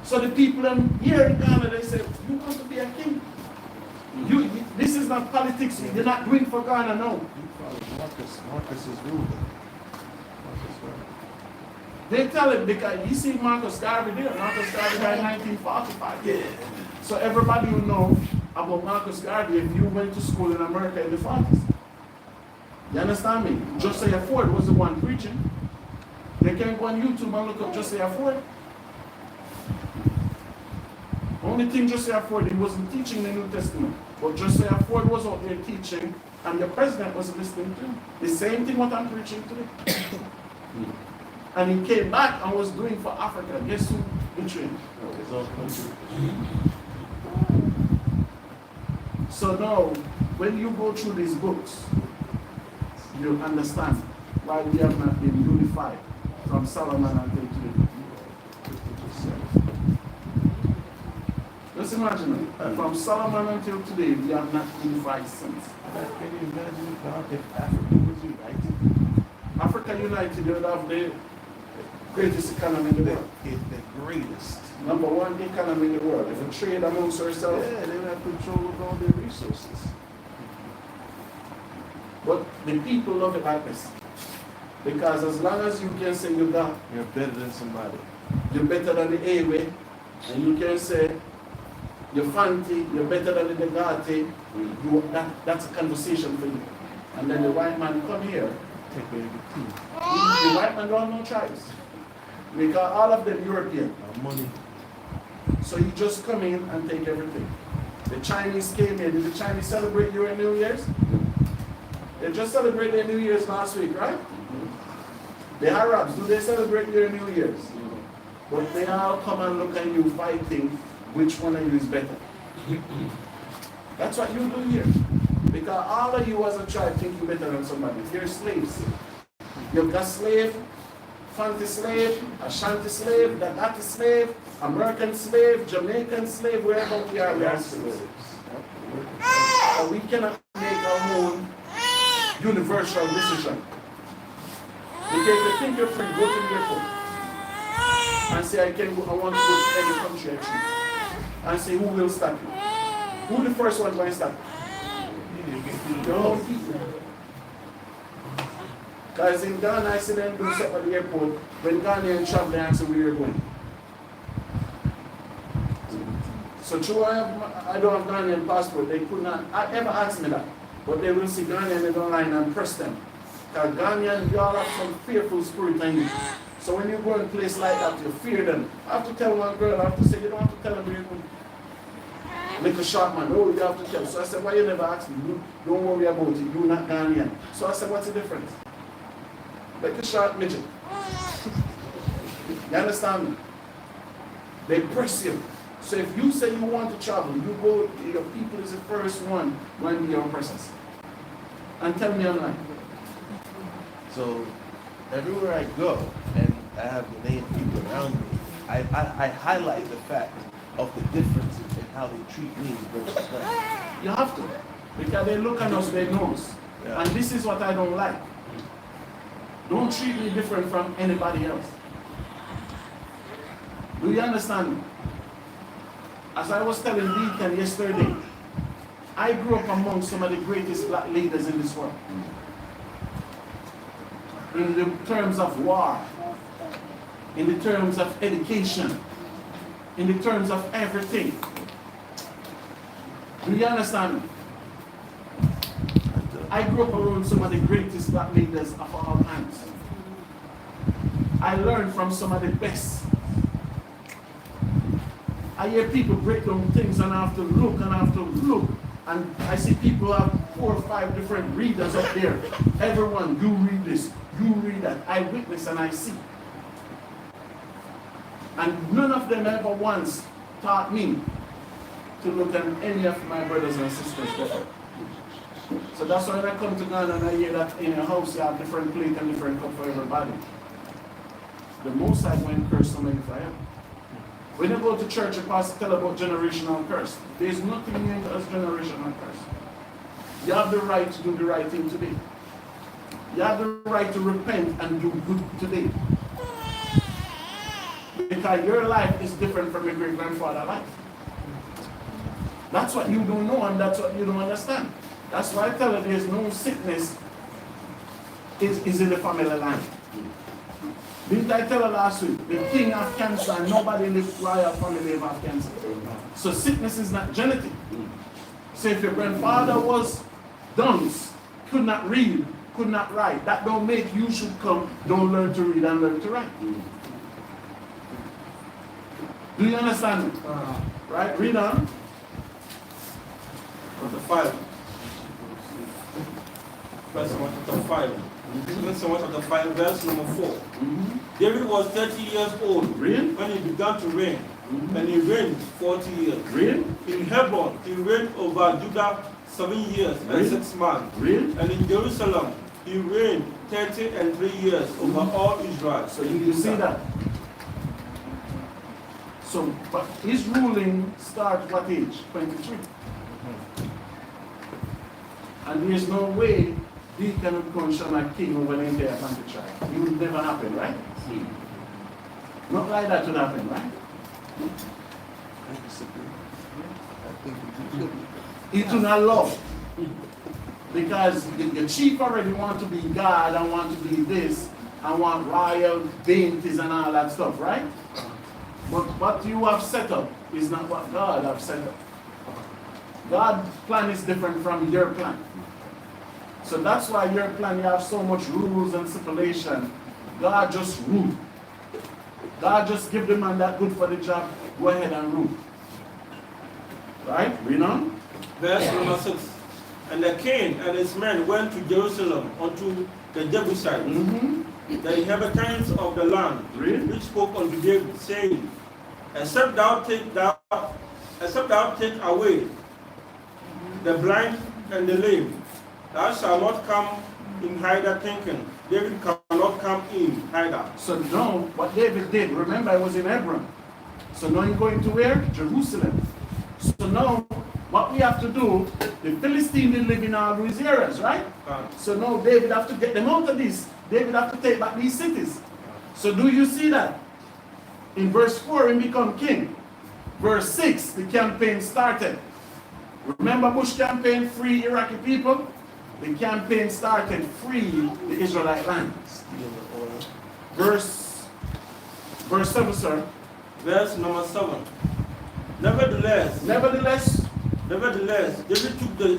So the people here in Ghana, they said, you want to be a king? This is not politics. You're not doing for Ghana, no. You follow Marcus. Marcus is ruler. Marcus, right? They tell him because you see Marcus Garvey there. Marcus Garvey died in 1945. Yeah. So everybody will know about Marcus Garvey if you went to school in America in the 40s. You understand me? Josiah Ford was the one preaching. They can go on YouTube and look up Josiah Ford. Only thing Josiah Ford, he wasn't teaching the New Testament. But Josiah Ford was out there teaching, and the president was listening to him. The same thing what I'm preaching today. And he came back and was doing for Africa. Guess who he trained? His own country. So now, when you go through these books, you'll understand why we have not been unified from Solomon until today. Just imagine it. From Solomon until today, we have not unified since. Can you imagine if Africa was united? Africa united, they would have the greatest economy in the world. The greatest. Number one economy in the world. If we trade amongst ourselves. Yeah, they would have control of all their resources. But the people love it like this. Because as long as you can say you got, You're better than somebody. you're better than the A-way, and you can say you're fancy, you're better than the Negati, that's a conversation for you. And then the white man come here, Take away the key. the white man don't have no choice. Because all of them European. Our money. So you just come in and take everything. The Chinese came in. Did the Chinese celebrate your New Year's? They just celebrated their New Year's last week, right? The Arabs, do they celebrate their New Year's? But they all come and look at you fighting which one of you is better. That's what you do here. Because all of you as a tribe think you're better than somebody. You're slaves. You've got slave, Fanti slave, Ashanti slave, Dagati slave, American slave, Jamaican slave, wherever we are slaves. So we cannot make our own universal decision. Because if you think you're free, go to the airport and say, I want to go to any country I choose. And say, who will stop you? Who the first one going to stop you? Your own people. Because in Ghana, I see them do stuff at the airport. When Ghanaians travel, they answer where you're going. So true, I don't have Ghanaian passport. They could not ever ask me that. But they will see Ghanaian online and press them. Because Ghanaian, you all have some fearful spirit in you. So when you go in a place like that, you fear them. I have to tell one girl, I have to say, you don't have to tell them where you're going. Make a sharp man, oh, you have to tell. So I said, why you never ask me? Don't worry about it, you're not Ghanaian. So I said, what's the difference? Make a sharp midget. You understand me? They press you. So if you say you want to travel, you go, your people is the first one when be your presence. And tell me online. So everywhere I go and I have the native people around me, I highlight the fact of the differences in how they treat me versus them. You have to. Because they look at us, they know us. Yeah. And this is what I don't like. Don't treat me different from anybody else. Do you understand me? As I was telling Deacon yesterday, I grew up among some of the greatest black leaders in this world. In the terms of war, in the terms of education, in the terms of everything. Do you understand me? I grew up around some of the greatest black leaders of all times. I learned from some of the best. I hear people break down things and I have to look and I have to look. And I see people have 4 or 5 different readers up there. Everyone, you read this, you read that. I witness and I see. And none of them ever once taught me to look at any of my brothers and sisters different. So that's why when I come to Ghana and I hear that in a house you have different plate and different cup for everybody. The most I go and curse somebody forever. When you go to church, a pastor tell about generational curse. There's nothing in as generational curse. You have the right to do the right thing today. You have the right to repent and do good today. Because your life is different from your great-grandfather's life. That's what you don't know and that's what you don't understand. That's why I tell you there's no sickness is in the family line. Didn't I tell her last week? The king have cancer and nobody in the royal family have cancer. So sickness is not genetic. So if your grandfather was dunce, could not read, could not write, that don't make you should come, don't learn to read and learn to write. Do you understand me? Right? Read on. Chapter 5. Verse 1, chapter 5. Chapter 5, verse number 4. David was 30 years old when he began to reign, and he reigned 40 years. In Hebron, he reigned over Judah 7 years and 6 months. And in Jerusalem, he reigned 33 years over all Israel. So you see that. So, but his ruling starts what age? 23. And there's no way he can become a king over the entire country tribe. It would never happen, right? Not like that would happen, right? I disagree. I think we should. It will not love. Because the chief already want to be God and want to be this and want royal dainties and all that stuff, right? But what you have set up is not what God have set up. God's plan is different from your plan. So that's why your plan, you have so much rules and stipulation. God just rule. God just give the man that good for the job, go ahead and rule. Right? Read on. Verse number 6. And the king and his men went to Jerusalem unto the Jebusites, the inhabitants of the land, which spoke unto David, saying, Except thou take away the blind and the lame, thou shalt not come in hither thinking. David cannot come in hither. So now, what David did, remember, it was in Hebron. So now he's going to where? Jerusalem. So now, what we have to do, the Philistines didn't live in all these areas, right? So now David have to get them out of this. David have to take back these cities. So do you see that? In verse 4, he become king. Verse 6, the campaign started. Remember Bush campaign, free Iraqi people? The campaign started, free the Israelite land. Verse 7, sir. Verse number 7. Nevertheless, David took the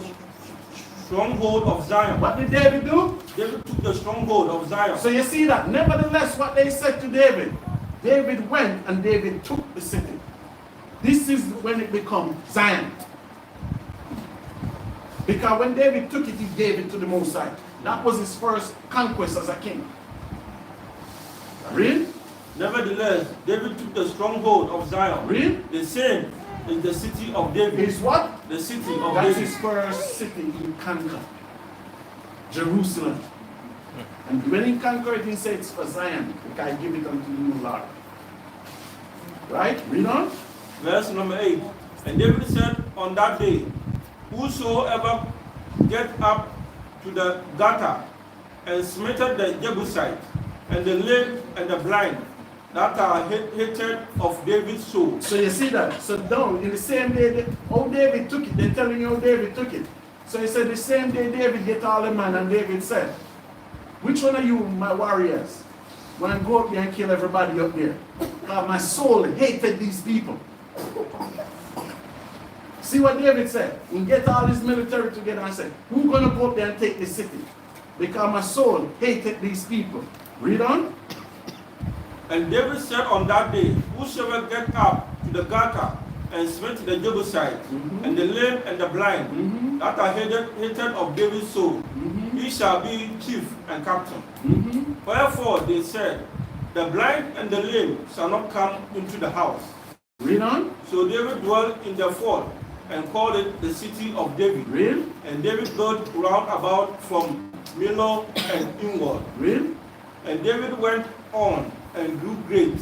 stronghold of Zion. What did David do? David took the stronghold of Zion. So you see that. Nevertheless, what they said to David, David went and David took the city. This is when it becomes Zion. Because when David took it, he gave it to the Most High. That was his first conquest as a king. Read. Nevertheless, David took the stronghold of Zion. Read. The same is the city of David. Is what? The city of That's David. his first city he conquered. Jerusalem. And when he conquered it, he said it's for Zion, because I give it unto you, Lord. Right? Read on. Verse number 8. And David said on that day, Whosoever get up to the gutter and smiteth the Jebusite, and the lame and the blind, that are hated of David's soul. So you see that? So now, in the same day, how David took it, they're telling you how David took it. So he said the same day David get all the man, and David said, which one of you, my warriors, want to go up there and kill everybody up there? God, my soul hated these people. See what David said? He get all his military together and said, who's going to go up there and take this city? Because my soul hated these people. Read on. And David said on that day, Whosoever get up to the gutter and smite the Jebusite, and the lame and the blind, that are hated of David's soul, he shall be chief and captain. Wherefore they said, the blind and the lame shall not come into the house. Read on. So David dwelt in the fort, and called it the city of David. Read. And David built round about from Millo and inward. Read. And David went on and grew great,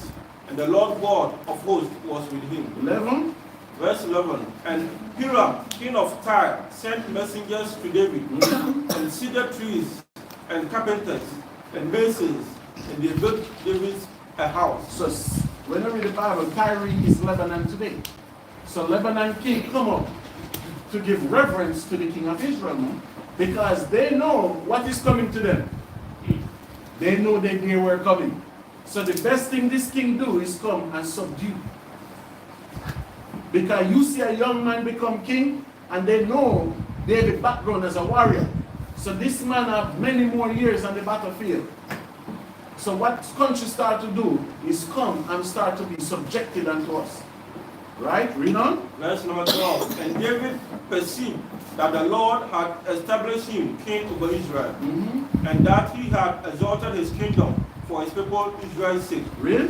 and the Lord God of hosts was with him. 11. Verse 11. And Hiram, king of Tyre, sent messengers to David, and cedar trees, and carpenters, and masons, and they built David a house. So when I read the Bible, Tyre is Lebanon today. So Lebanon king come up to give reverence to the king of Israel, no? Because they know what is coming to them. They know that they were coming. So the best thing this king do is come and subdue. Because you see a young man become king, and they know David's background as a warrior. So this man have many more years on the battlefield. So what country start to do is come and start to be subjected unto us. Right? Read on. Verse number 12. And David perceived that the Lord had established him king over Israel, and that he had exalted his kingdom for his people Israel's sake. Read.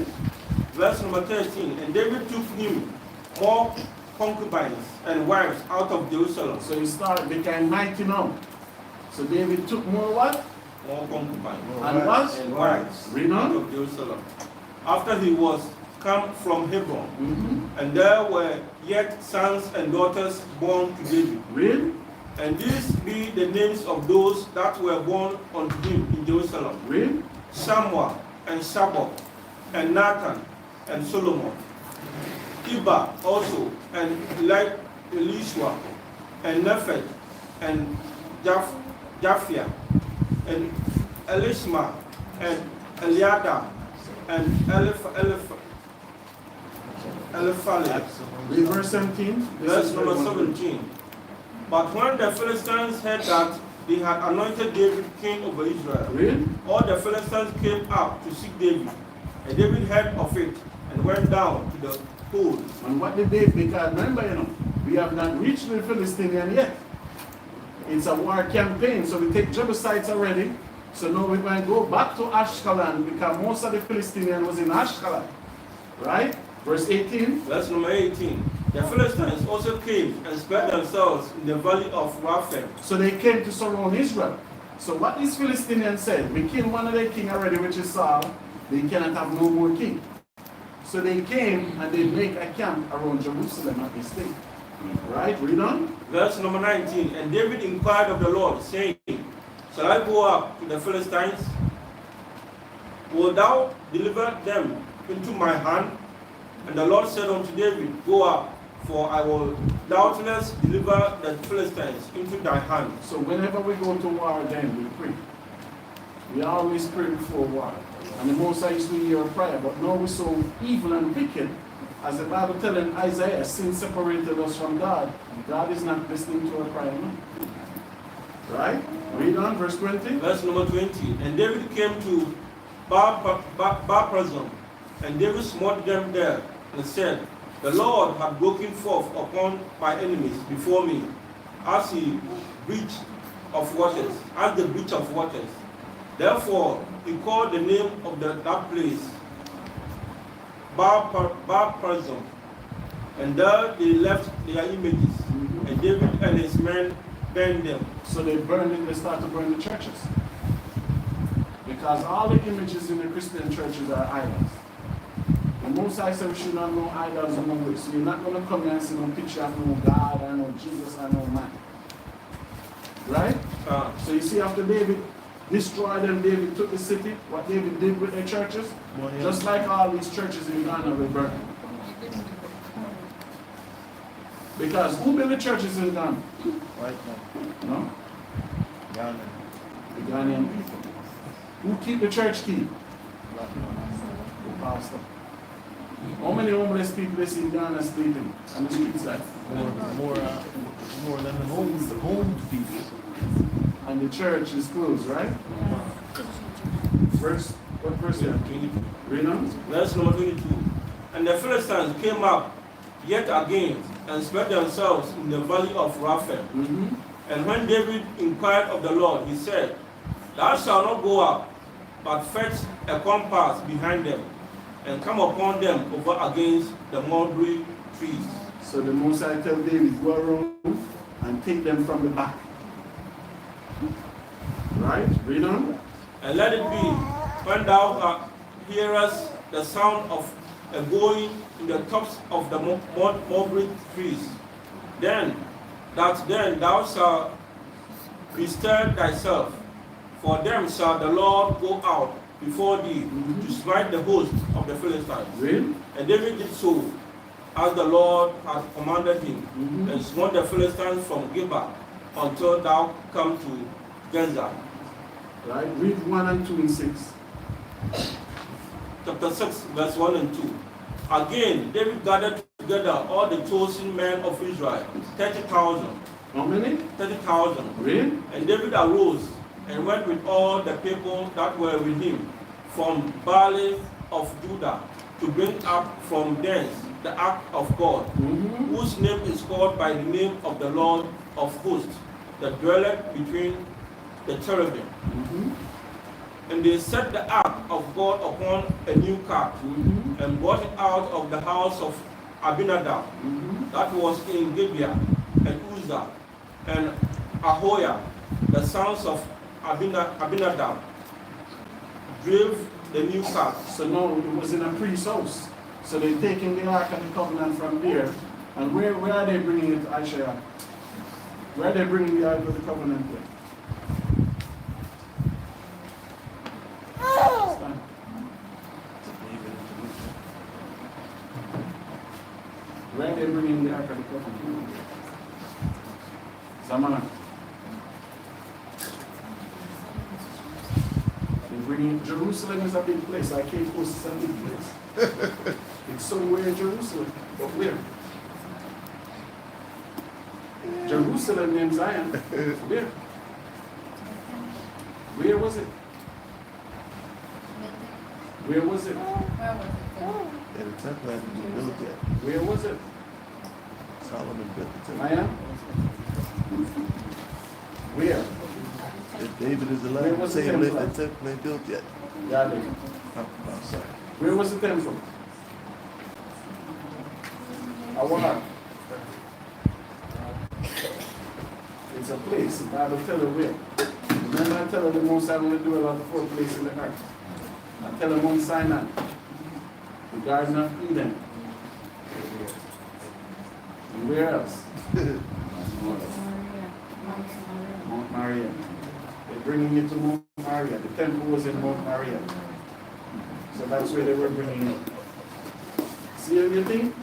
Verse number 13. And David took him more concubines and wives out of Jerusalem. So you start became mighty now. So David took more what? More concubines And what? and wives Read out on. of Jerusalem. After he was come from Hebron, and there were yet sons and daughters born to David. Read. And these be the names of those that were born unto him in Jerusalem: Read. Shammua, and Shabbat, and Nathan, and Solomon. Iba also, and Elishua, and Nephet, and Japhia, and Elishma, and Eliada, and Eliphalet. Read verse 17. Verse number 17. But when the Philistines heard that they had anointed David king over Israel, Read. all the Philistines came up to seek David. And David heard of it and went down to the pool. And what did they, because remember, we have not reached the Philistinian yet. It's a war campaign, so we take Jebusites already. So now we're going to go back to Ashkelon because most of the Philistinian was in Ashkelon. Right? Verse 18. Verse number 18. The Philistines also came and spread themselves in the valley of Raphaim. So they came to surround Israel. So what these Philistinians said, we killed one of their king already, which is Saul. They cannot have no more king. So they came and they make a camp around Jerusalem at this thing. Right? Read on. Verse number 19. And David inquired of the Lord, saying, shall I go up to the Philistines? Will thou deliver them into my hand? And the Lord said unto David, go up, for I will doubtless deliver the Philistines into thy hand. So whenever we go to war, then we pray. We always pray before war. And the Most High used to hear a prayer, but now we're so evil and wicked, as the Bible telling Isaiah, sin separated us from God. God is not listening to our prayer now. Right? Read on, verse 20. Verse number 20. And David came to Bar-Perazim, and David smote them there, and said, the Lord hath broken forth upon my enemies before me, as the breach of waters. Therefore he called the name of that place Bar-Perazim. And there they left their images, and David and his men burned them. So they burned it, they start to burn the churches. Because all the images in the Christian churches are idols. The Most High said we should not know idols in no way. So you're not going to come here and see no picture of no God or no Jesus or no man. Right? So you see after David destroyed them, David took the city, what David did with their churches, just like all these churches in Ghana were burned. Because who built the churches in Ghana? Right now. No? Ghana. The Ghanaian people. Who keep the church key? Black The pastor. How many homeless people they see in Ghana sleeping on the streets like? more than the home people. And the church is closed, right? Verse, what verse here? Read on. Verse number 22. And the Philistines came up yet again and spread themselves in the valley of Raphaim. And when David inquired of the Lord, he said, thou shalt not go up, but fetch a compass behind them, and come upon them over against the mulberry trees. So the Most High tell David, go around and take them from the back. Right? Read on. And let it be, when thou hearest the sound of a going in the tops of the mulberry trees, then thou shalt bestir thyself, for them shall the Lord go out before thee to smite the host of the Philistines. Read. And David did so, as the Lord had commanded him, and smote the Philistines from Gibeah until thou come to Gaza. Right? Read 1 and 2 and 6. Chapter 6, verse 1 and 2. Again, David gathered together all the chosen men of Israel, 30,000. How many? 30,000. Read. And David arose and went with all the people that were with him from Baale of Judah to bring up from thence the ark of God, whose name is called by the name of the Lord of hosts, that dwelleth between the cherubim. And they set the ark of God upon a new cart, and brought it out of the house of Abinadab, that was in Gibeah, and Uzzah, and Ahoiah, the sons of Abinadab, drove the new cart. So now it was in a priest's house. So they're taking the Ark of the Covenant from there. And where are they bringing it, Isaiah? Where are they bringing the Ark of the Covenant to? Stand. Where are they bringing the Ark of the Covenant? Zamana. bringing Jerusalem is a big place. I can't post is a big place. It's somewhere in Jerusalem, but where? Jerusalem named Zion. Where? Where was it? Where was it? And the temple hasn't been built yet. Where was it? Solomon built the temple. Maya? Where? If David is Where alive, was say the the temple? temple ain't built yet. Yale. Oh, sorry. Where was the temple? YAHAWAH. It's a place. The Bible tells her where. Remember I tell her the Most High will do a lot of four places in the earth. I tell her Mount Sinai, the Garden of Eden. And where else? Mount Maria. They're bringing it to Mount Maria. The temple was in Mount Maria. So that's where they were bringing it. See everything?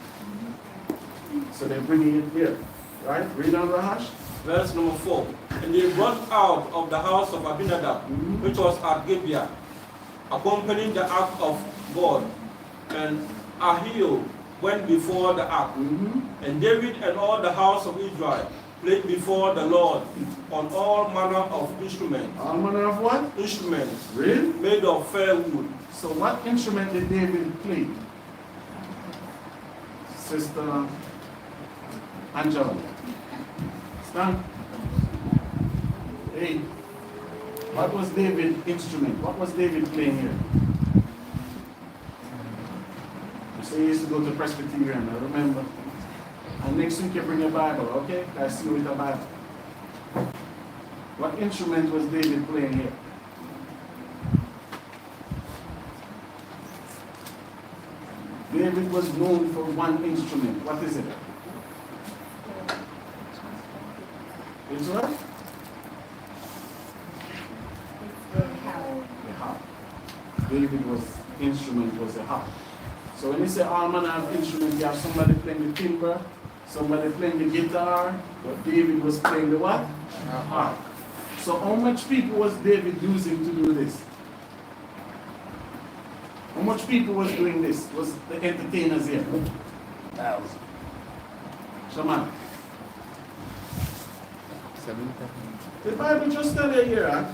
So they're bringing it here. Right? Read on Rahash. Verse number 4. And they brought out of the house of Abinadab, which was at Gibeah, accompanying the ark of God. And Ahio went before the ark. And David and all the house of Israel played before the Lord on all manner of instruments. All manner of what? Instruments Really? made of fair wood. So what instrument did David play? Sister Angela. Stand. Hey. What was David's instrument? What was David playing here? You say he used to go to Presbyterian, I remember. And next week you bring a Bible, okay? I see you with a Bible. What instrument was David playing here? David was known for one instrument. What is it? It's what? The harp. David's instrument was a harp. So when you say all manner of instruments, you have somebody playing the timbre, somebody playing the guitar, but David was playing the what? A harp. So how much people was David using to do this? How much people was doing this? Was the entertainers here? 1,000. Shaman. 70,000. The Bible just tell you here, huh?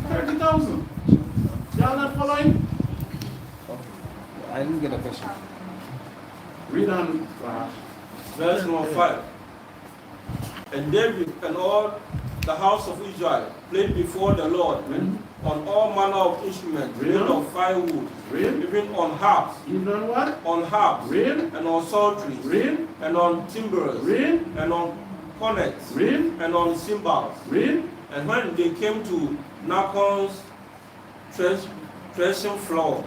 30,000. Y'all not following? I didn't get a question. Read on. Verse number 5. And David and all the house of Israel played before the Lord on all manner of instruments made of firewood, even on harps, Even on what? on harps, Read. and on psalteries, Read. and on timbrels, Read. and on cornets, Read. and on cymbals. Read. And when they came to Nachon's threshing floor,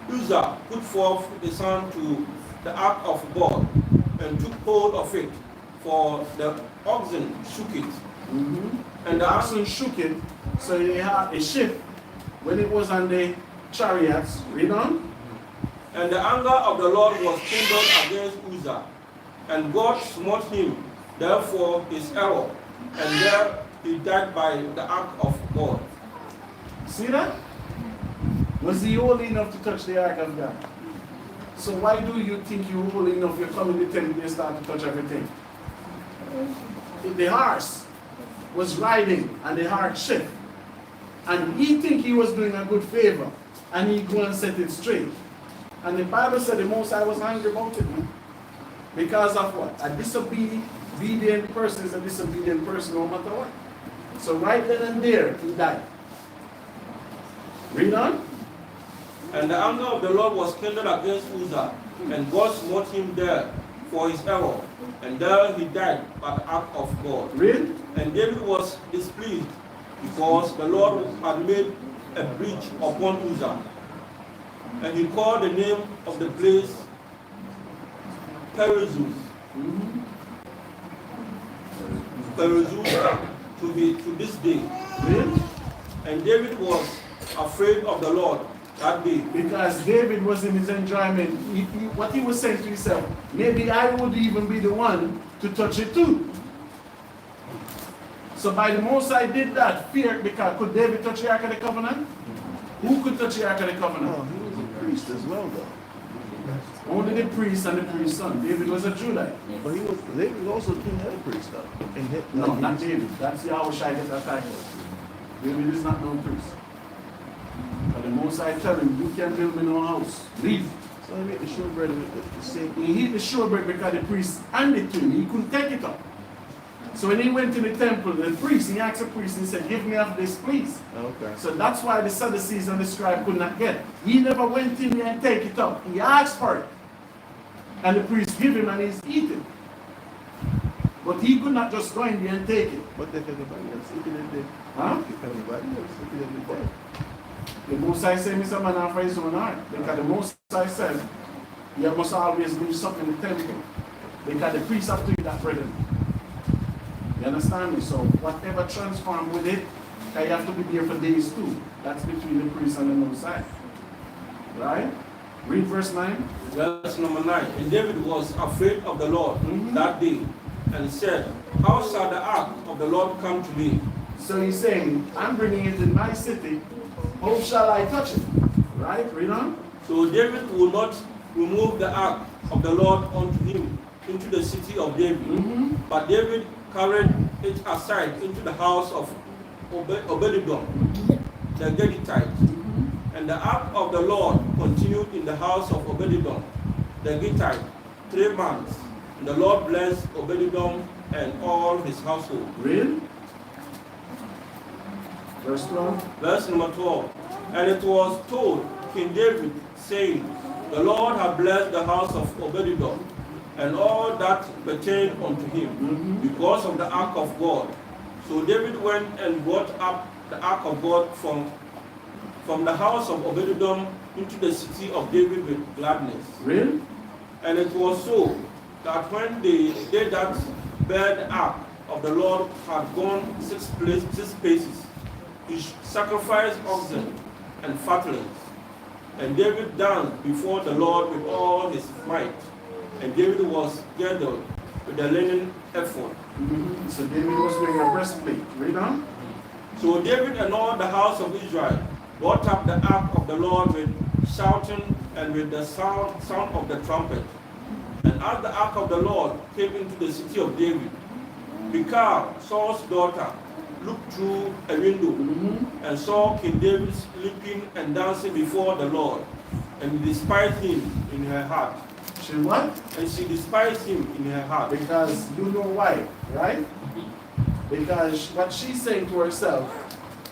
Uzzah put forth the son to the ark of God, and took hold of it, for the oxen shook it. And the oxen shook it, so they had a shift when it was on the chariots. Read on. And the anger of the Lord was kindled against Uzzah, and God smote him, therefore his error, and there he died by the ark of God. See that? Was he holy enough to touch the ark of God? So why do you think you're holy enough? You're coming to the temple, you start to touch everything. The horse was riding and the heart shift. And he think he was doing a good favor. And he go and set it straight. And the Bible said the Most High was angry about it, man. Because of what? A disobedient person is a disobedient person no matter what. So right then and there, he died. Read on. And the anger of the Lord was kindled against Uzzah, and God smote him there for his error, and there he died by the ark of God. Read. And David was displeased, because the Lord had made a breach upon Uzzah. And he called the name of the place Perizuz. Perizuz to this day. Read. And David was afraid of the Lord that day. Because David was in his enjoyment. What he was saying to himself, maybe I would even be the one to touch it too. So by the Most High did that, fear, because could David touch the Ark of the Covenant? Who could touch the Ark of the No, Covenant? he was a priest as well, though. Only the priest and the priest's son. David was a Judite. But David was also king and a priest, though. No, not David. That's YAHAWAH get that title. David is not no priest. But the Most High tell him, you can't build me no house. Leave. So he made the showbread with the same. He hid the showbread because the priest handed it to him. He couldn't take it up. So when he went to the temple, the priest, he asked the priest, he said, give me of this, please. Okay. So that's why the Sadducees and the scribe could not get it. He never went in there and take it up. He asked for it. And the priest give him and he's eating. But he could not just go in there and take it. But they can anybody else eat it in there. Huh? If anybody else eat it in there. The Most High said, Mr. Man after his own heart. Because the Most High said, you must always do something in the temple. Because the priest have to eat that bread. You understand me? So whatever transform with it, you have to be there for days too. That's between the priest and the Most High. Right? Read verse 9. Verse number 9. And David was afraid of the Lord that day, and said, how shall the ark of the Lord come to me? So he's saying, I'm bringing it in my city. How shall I touch it? Right? Read on. So David would not remove the ark of the Lord unto him into the city of David. But David carried it aside into the house of Obededom, the Gittite. And the ark of the Lord continued in the house of Obededom, the Gittite, 3 months. And the Lord blessed Obededom and all his household. Read. Verse 12. Verse number 12. And it was told King David, saying, the Lord hath blessed the house of Obededom, and all that pertained unto him, because of the ark of God. So David went and brought up the ark of God from the house of Obededom into the city of David with gladness. Read. And it was so that when they that bare the ark of the Lord had gone 6 paces, he sacrificed oxen and fatlings. And David danced before the Lord with all his might. And David was girded with a linen ephod. So David was wearing a breastplate. Read on. So David and all the house of Israel brought up the ark of the Lord with shouting and with the sound of the trumpet. And as the ark of the Lord came into the city of David, Michal, Saul's daughter, looked through a window and saw King David leaping and dancing before the Lord, and despised him in her heart. She what? And she despised him in her heart. Because you know why, right? Because what she's saying to herself,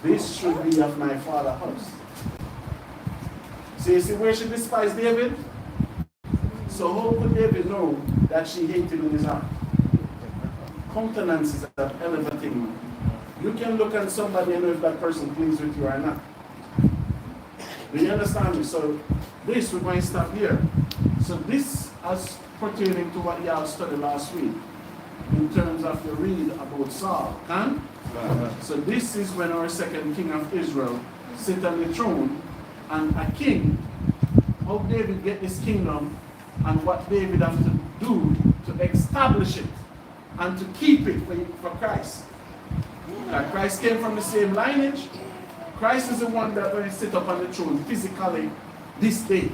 this should be of my father's house. So you see where she despised David? So how could David know that she hated in his heart? Countenance is an elevating man. You can look at somebody and know if that person pleased with you or not. Do you understand me? So this, we're going to stop here. So this as pertaining to what y'all studied last week in terms of the read about Saul. Huh? So this is when our second king of Israel sit on the throne, and a king, how David get this kingdom and what David have to do to establish it and to keep it for Christ. Christ came from the same lineage. Christ is the one that will sit up on the throne physically this day.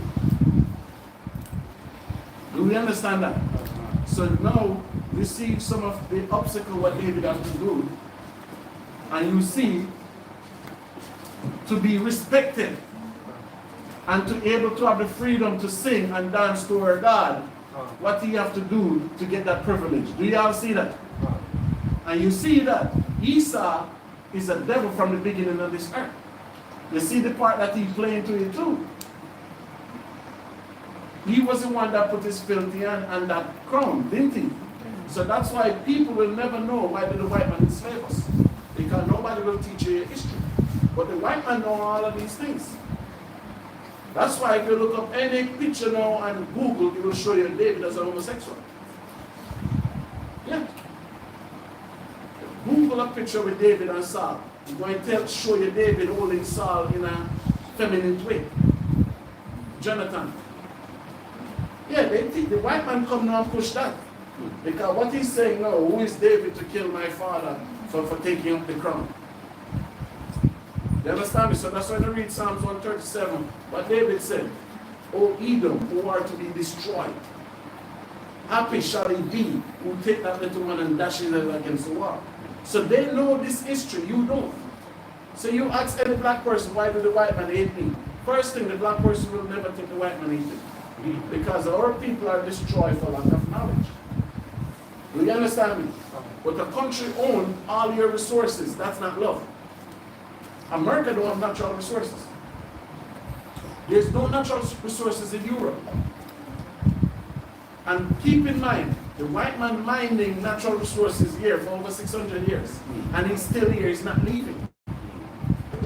Do we understand that? So now you see some of the obstacle what David have to do, and you see to be respected and to be able to have the freedom to sing and dance to our God, what he have to do to get that privilege. Do you all see that? And you see that Esau is a devil from the beginning of this earth. You see the part that he playing to it too. He was the one that put his filthy hand on that crown, didn't he? So that's why people will never know why did the white man enslave us. Because nobody will teach you your history. But the white man know all of these things. That's why if you look up any picture now on Google, it will show you David as a homosexual. Yeah. Google a picture with David and Saul. It's going to show you David holding Saul in a feminine way. Jonathan. Yeah, they think the white man come now and push that. Because what he's saying now, who is David to kill my father for taking up the crown? You understand me? So that's why I read Psalms 137, what David said, O Edom, who are to be destroyed. Happy shall he be who take that little one and dash it against the wall. So they know this history, you don't. So you ask any black person, why did the white man hate me? First thing, the black person will never think the white man hated me. Because our people are destroyed for lack of knowledge. Do you understand me? But the country owns all your resources. That's not love. America don't have natural resources. There's no natural resources in Europe. And keep in mind, the white man mining natural resources here for over 600 years. And he's still here, he's not leaving.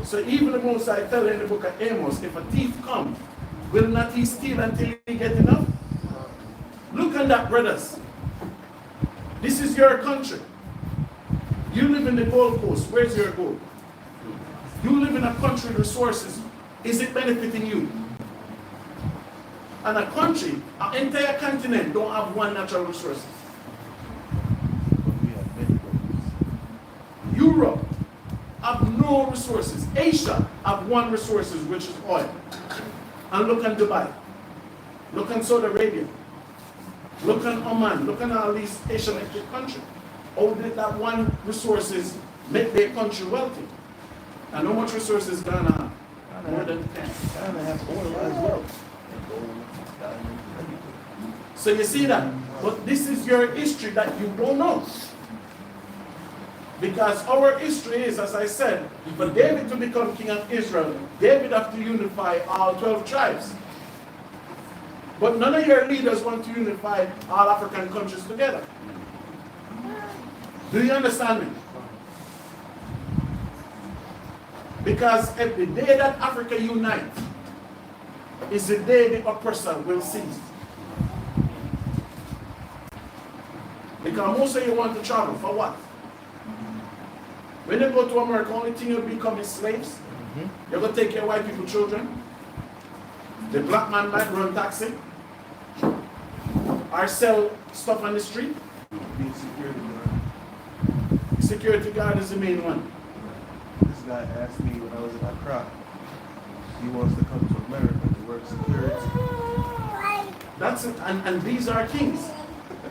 So even the Most High tell in the book of Amos, if a thief come, will not he steal until he get enough? Look at that, brothers. This is your country. You live in the Gold Coast. Where's your gold? You live in a country with resources. Is it benefiting you? And a country, an entire continent don't have one natural resources. But we have many brothers. Europe have no resources. Asia have one resources, which is oil. And look at Dubai. Look at Saudi Arabia. Look at Oman. Look at all these Asian countries. How did that one resources make their country wealthy? And how much resources Ghana have? More than 10. China has oil as well. And gold, diamonds, everything. So you see that? But this is your history that you don't know. Because our history is, as I said, for David to become king of Israel, David have to unify all 12 tribes. But none of your leaders want to unify all African countries together. Do you understand me? Because if the day that Africa unites is the day the oppressor will cease. Because most of you want to travel, for what? When you go to America, only thing you'll become is slaves. You're going to take your white people children. The black man might run taxi. Or sell stuff on the street. Being security guard. Security guard is the main one. This guy asked me when I was in Accra. He wants to come to America to work security. That's it. And these are kings.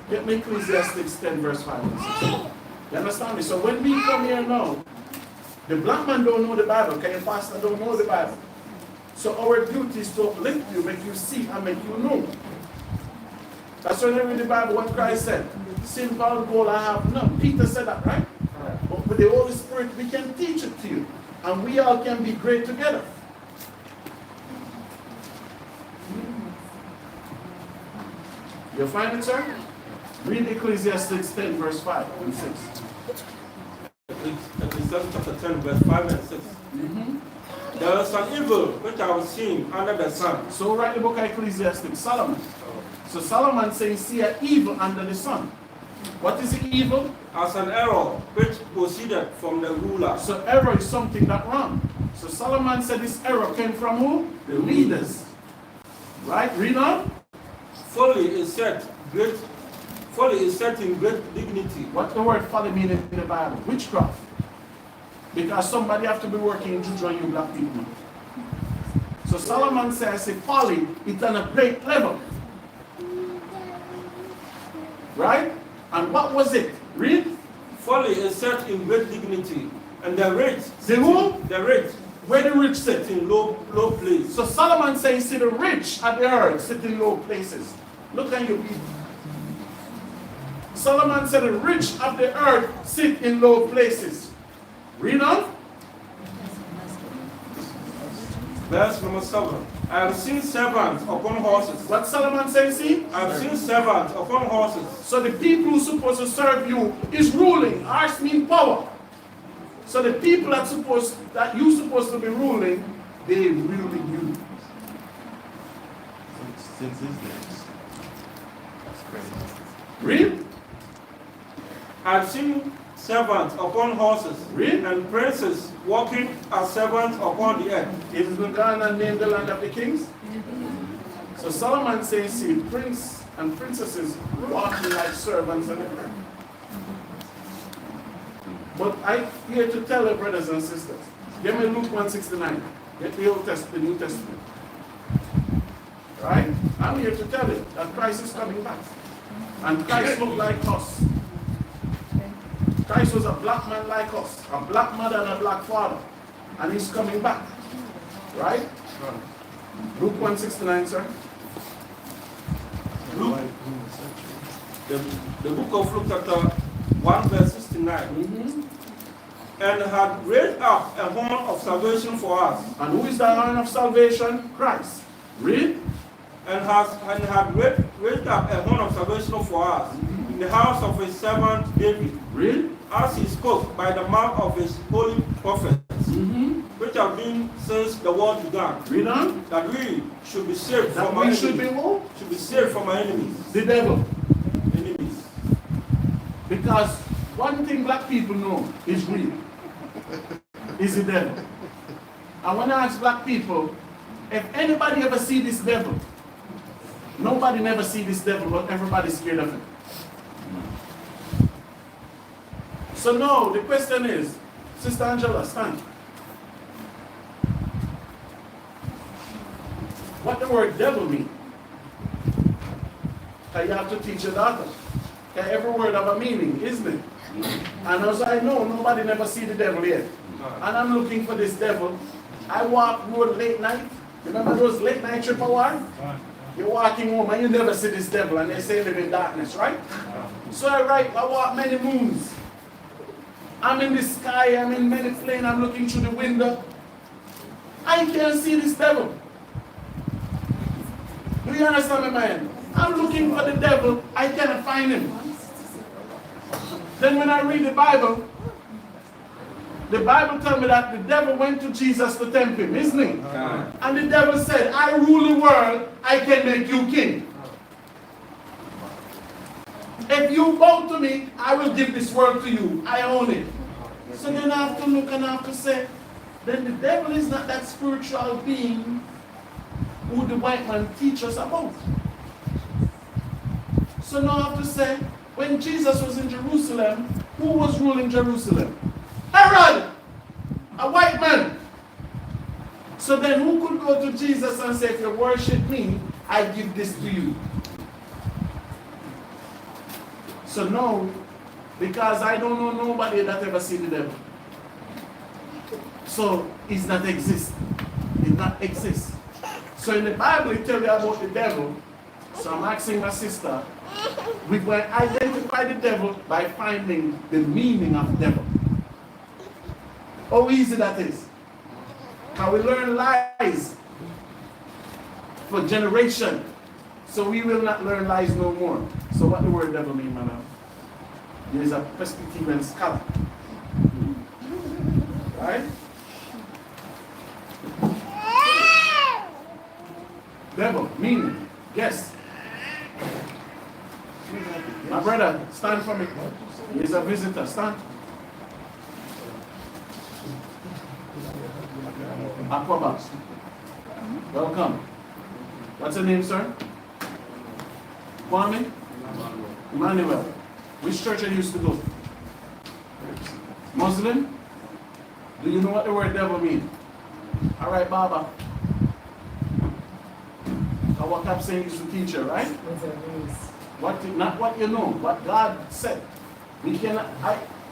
Get me Ecclesiastes 10 verse 5 and 6. You understand me? So when we come here now, the black man don't know the Bible, okay? Your pastor don't know the Bible. So our duty is to uplift you, make you see and make you know. That's when I read the Bible, what Christ said. Sin, power, gold I have none. Peter said that, right? But with the Holy Spirit, we can teach it to you. And we all can be great together. You find it, sir? Read Ecclesiastes 10, verse 5 and 6. Ecclesiastes chapter 10, verse 5 and 6. There is an evil which I was seeing under the sun. So write the book of Ecclesiastes, Solomon. So Solomon saying, see an evil under the sun. What is the evil? As an error which proceeded from the ruler. So error is something that wrong. So Solomon said this error came from who? The leaders. Right? Read on. Folly is set in great dignity. What the word folly mean in the Bible? Witchcraft. Because somebody have to be working in juju on you black people. So Solomon says folly is on a great level. Right? And what was it? Read. Folly is set in great dignity, and the rich. The who? The rich. Where the rich sit? In low place. So Solomon says, see the rich at the earth sit in low places. Look at you people. Solomon said the rich of the earth sit in low places. Read on. Verse number 7. I have seen servants upon horses. What Solomon says, see? I have seen servants upon horses. So the people who are supposed to serve you is ruling. Arts mean power. So the people that you're supposed to be ruling, they ruling you. Since his days. That's crazy. Read. I have seen servants upon horses. Read. And princes walking as servants upon the earth. Is the Ghana named the land of the kings? So Solomon says, see, prince and princesses walking like servants on the earth. But I'm here to tell you, brothers and sisters, Give me Luke 169. Get the Old Testament, the New Testament. Right? I'm here to tell you that Christ is coming back. And Christ looked like us. Christ was a black man like us. A black mother and a black father. And he's coming back. Right? Luke 169, sir. Luke, the book of Luke chapter 1 verse 69. And had raised up a horn of salvation for us. And who is the horn of salvation? Christ. Read. And had raised up a horn of salvation for us in the house of his servant David. Read. As he spoke by the mouth of his holy prophets, which have been since the world began. Read on. That we should be saved That from our we enemies. should be who? Should be saved from our enemies. The devil. Enemies. Because one thing black people know is real. Is the devil. And when I ask black people, if anybody ever see this devil, nobody never see this devil, but everybody's scared of him. So now the question is, Sister Angela, stand. What the word devil mean? Because you have to teach your daughter. Because every word have a meaning, isn't it? And as I know, nobody never see the devil yet. And I'm looking for this devil. I walk road late night. Remember those late night trip I walk? You're walking home and you never see this devil, and they say live in darkness, right? So I walk many moons. I'm in the sky, I'm in many planes, I'm looking through the window. I can't see this devil. Do you understand me, man? I'm looking for the devil, I cannot find him. Then when I read the Bible tells me that the devil went to Jesus to tempt him, isn't he? And the devil said, I rule the world, I can make you king. If you bow to me, I will give this world to you. I own it. So then I have to look and I have to say, then the devil is not that spiritual being who the white man teaches about. So now I have to say, when Jesus was in Jerusalem, who was ruling Jerusalem? Herod, a white man. So then who could go to Jesus and say, if you worship me, I give this to you? So no, because I don't know nobody that ever see the devil. So it's not exist. It not exist. So in the Bible it tells you about the devil. So I'm asking my sister, we will identify the devil by finding the meaning of devil. How easy that is. Can we learn lies for generation? So we will not learn lies no more. So what the word devil mean, man? He is a Presbyterian scholar. Right? Devil, meaning, yes. My brother, stand for me. He is a visitor, stand. Aquaba. Welcome. What's your name, sir? Kwame? Emmanuel. Which church are you used to go? Muslim? Do you know what the word devil means? All right, Baba. Our cap saying is the teacher, right? Not what you know, what God said. We cannot.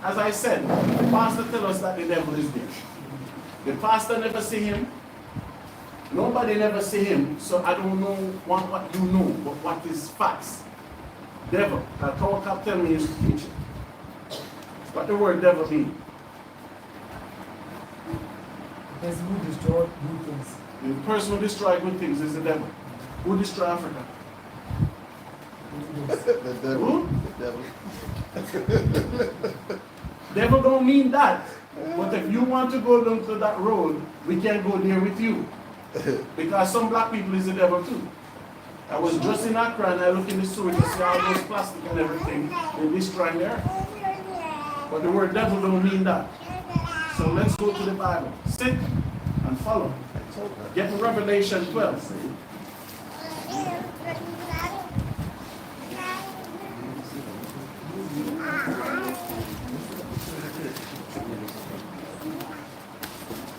As I said, the pastor tell us that the devil is there. The pastor never see him. Nobody never see him. So I don't know what you know, but what is facts. Devil. That our cap tell me is the teacher. What the word devil mean? There's who destroy good things. The person who destroy good things is the devil. Who destroy Africa? The devil. Who? The devil. Devil don't mean that. But if you want to go down to that road, we can go there with you. Because some black people is the devil too. I was just in Accra and I look in the sewage to see all those plastic and everything. They're destroying the earth. But the word devil don't mean that. So let's go to the Bible. Sit and follow. Get to Revelation 12.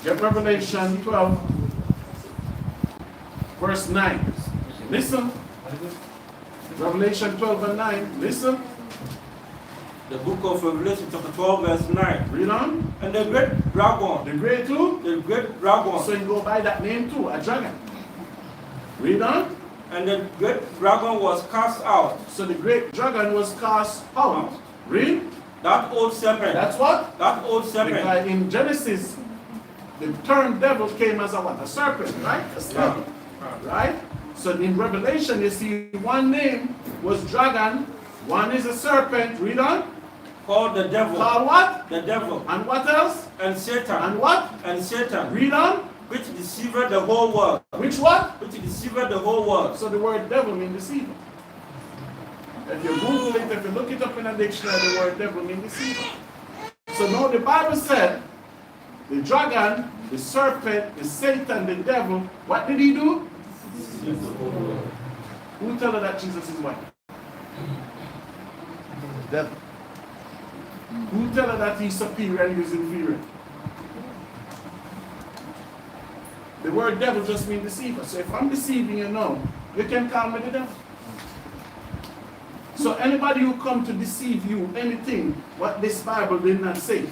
Get Revelation 12, verse 9. Listen. Revelation 12 and 9. Listen. The book of Revelation chapter 12 verse 9. Read on. And the great dragon, The great who? the great dragon, So you go by that name too, a dragon. Read on. and the great dragon was cast out. So the great dragon was cast out. Read. That old serpent. That's what? That old serpent. Because in Genesis, the term devil came as a what? A serpent, right? A snake. Right? So in Revelation, you see one name was dragon, one is a serpent. Read on. Called the devil. Called what? The devil. And what else? And Satan. And what? And Satan. Read on. Which deceived the whole world. Which what? Which deceived the whole world. So the word devil means deceiver. If you Google it, if you look it up in a dictionary, the word devil means deceiver. So now the Bible said, the dragon, the serpent, the Satan, the devil, what did he do? Who tell her that Jesus is white? The devil. Who tell her that he's superior and he's inferior? The word devil just means deceiver. So if I'm deceiving you now, you can call me the devil. So anybody who come to deceive you, anything, what this Bible did not say,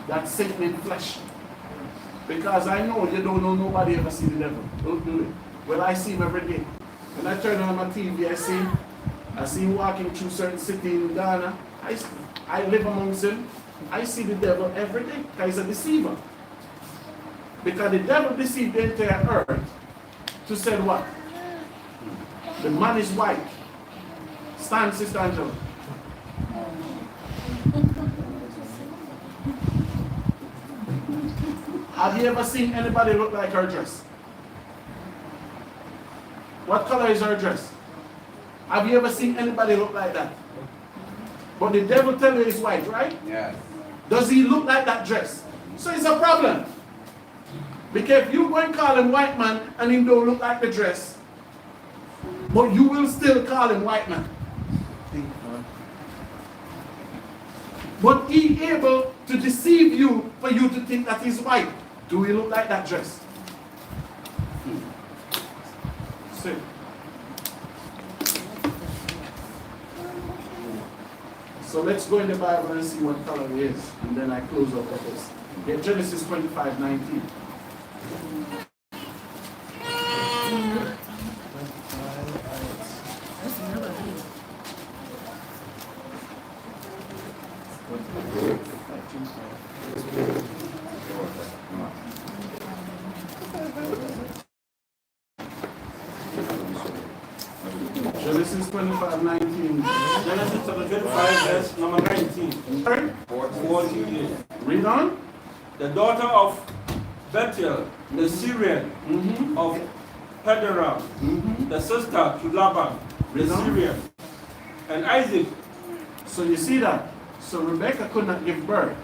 that's Satan in flesh. Because I know you don't know nobody ever see the devil. Don't do it. Well, I see him every day. When I turn on my TV, I see him walking through certain city in Ghana. I live amongst him. I see the devil every day because he's a deceiver. Because the devil deceived the entire earth to say what? The man is white. Stand, Sister Angela. Have you ever seen anybody look like her dress? What color is her dress? Have you ever seen anybody look like that? But the devil tell you it's white, right? Yes. Does he look like that dress? So it's a problem. Because if you go and call him white man and he don't look like the dress, but you will still call him white man. But he able to deceive you for you to think that he's white. Do he look like that dress? See. So let's go in the Bible and see what color it is. And then I close up with this. Get Genesis 25:19. Genesis 25:19. Genesis chapter 25 verse number 19. Sorry? 14. Read on. The daughter of Bethuel, the Syrian, of Pederam, the sister to Laban, the Read on. Syrian, and Isaac. So you see that? So Rebecca could not give birth.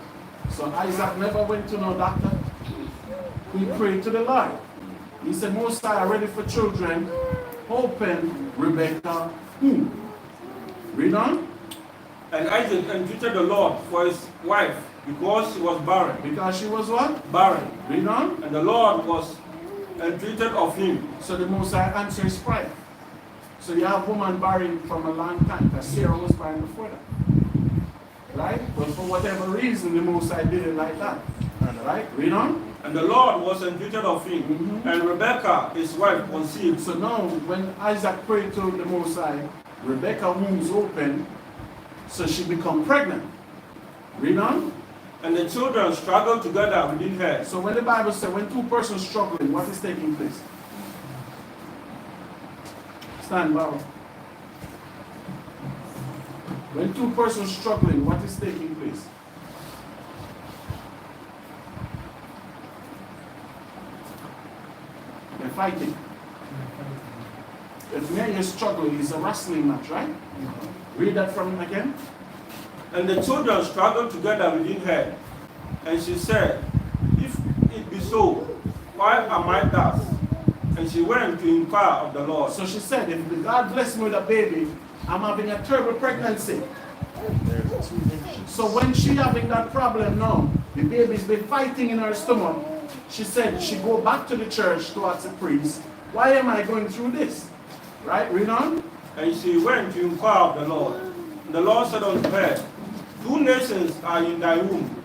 So Isaac never went to no doctor. He prayed to the Lord. He said, Most High are ready for children. Open Rebecca womb. Read on. And Isaac entreated the Lord for his wife because she was barren. Because she was what? Barren. Read on. And the Lord was entreated of him. So the Most High answered his prayer. So you have woman barren from a long time. Because Sarah was barren before that. Right? But for whatever reason, the Most High did it like that. Right? Read on. And the Lord was entreated of him. And Rebekah, his wife, conceived. So now, when Isaac prayed to the Most High, Rebecca's womb is open, so she become pregnant. Read on. And the children struggled together within her. So when the Bible says, when two persons struggling, what is taking place? Stand, Barrow. When two persons struggling, what is taking place? They're fighting. If men are struggling, it's a wrestling match, right? Read that from him again. And the children struggled together within her. And she said, If it be so, why am I thus? And she went to inquire of the Lord. So she said, if God bless me with a baby, I'm having a terrible pregnancy. So So when she having that problem now, the baby's been fighting in her stomach. She said she go back to the church to ask the priest, why am I going through this? Right, read on. And she went to inquire of the Lord. The Lord said unto her, 2 nations are in thy womb,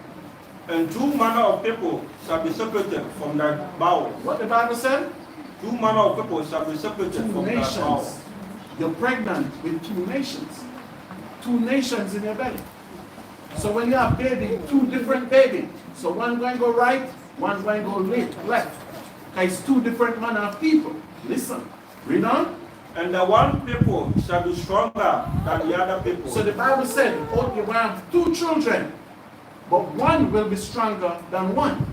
and 2 manner of people shall be separated from thy bowels. What the Bible said? 2 manner of people shall be separated 2 from thy bowels. nations. You're pregnant with 2 nations. 2 nations in your belly. So when you have baby, 2 different babies. So one going to go right, one going to go left. Because it's 2 different manner of people. Listen, read on. And the one people shall be stronger than the other people. So the Bible said, oh, you will have 2 children, but one will be stronger than one.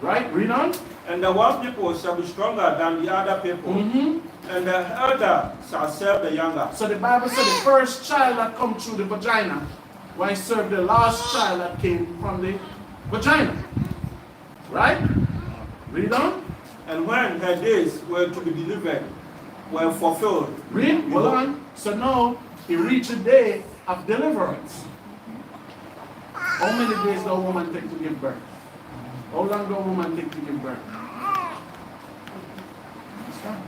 Right? Read on. And the one people shall be stronger than the other people. And the elder shall serve the younger. So the Bible said the first child that come through the vagina will serve the last child that came from the vagina. Right? Read on. And when her days were to be delivered, were fulfilled. Read, hold on. So now he reached the day of deliverance. How many days does a woman take to give birth? How long does a woman take to give birth? That's fine.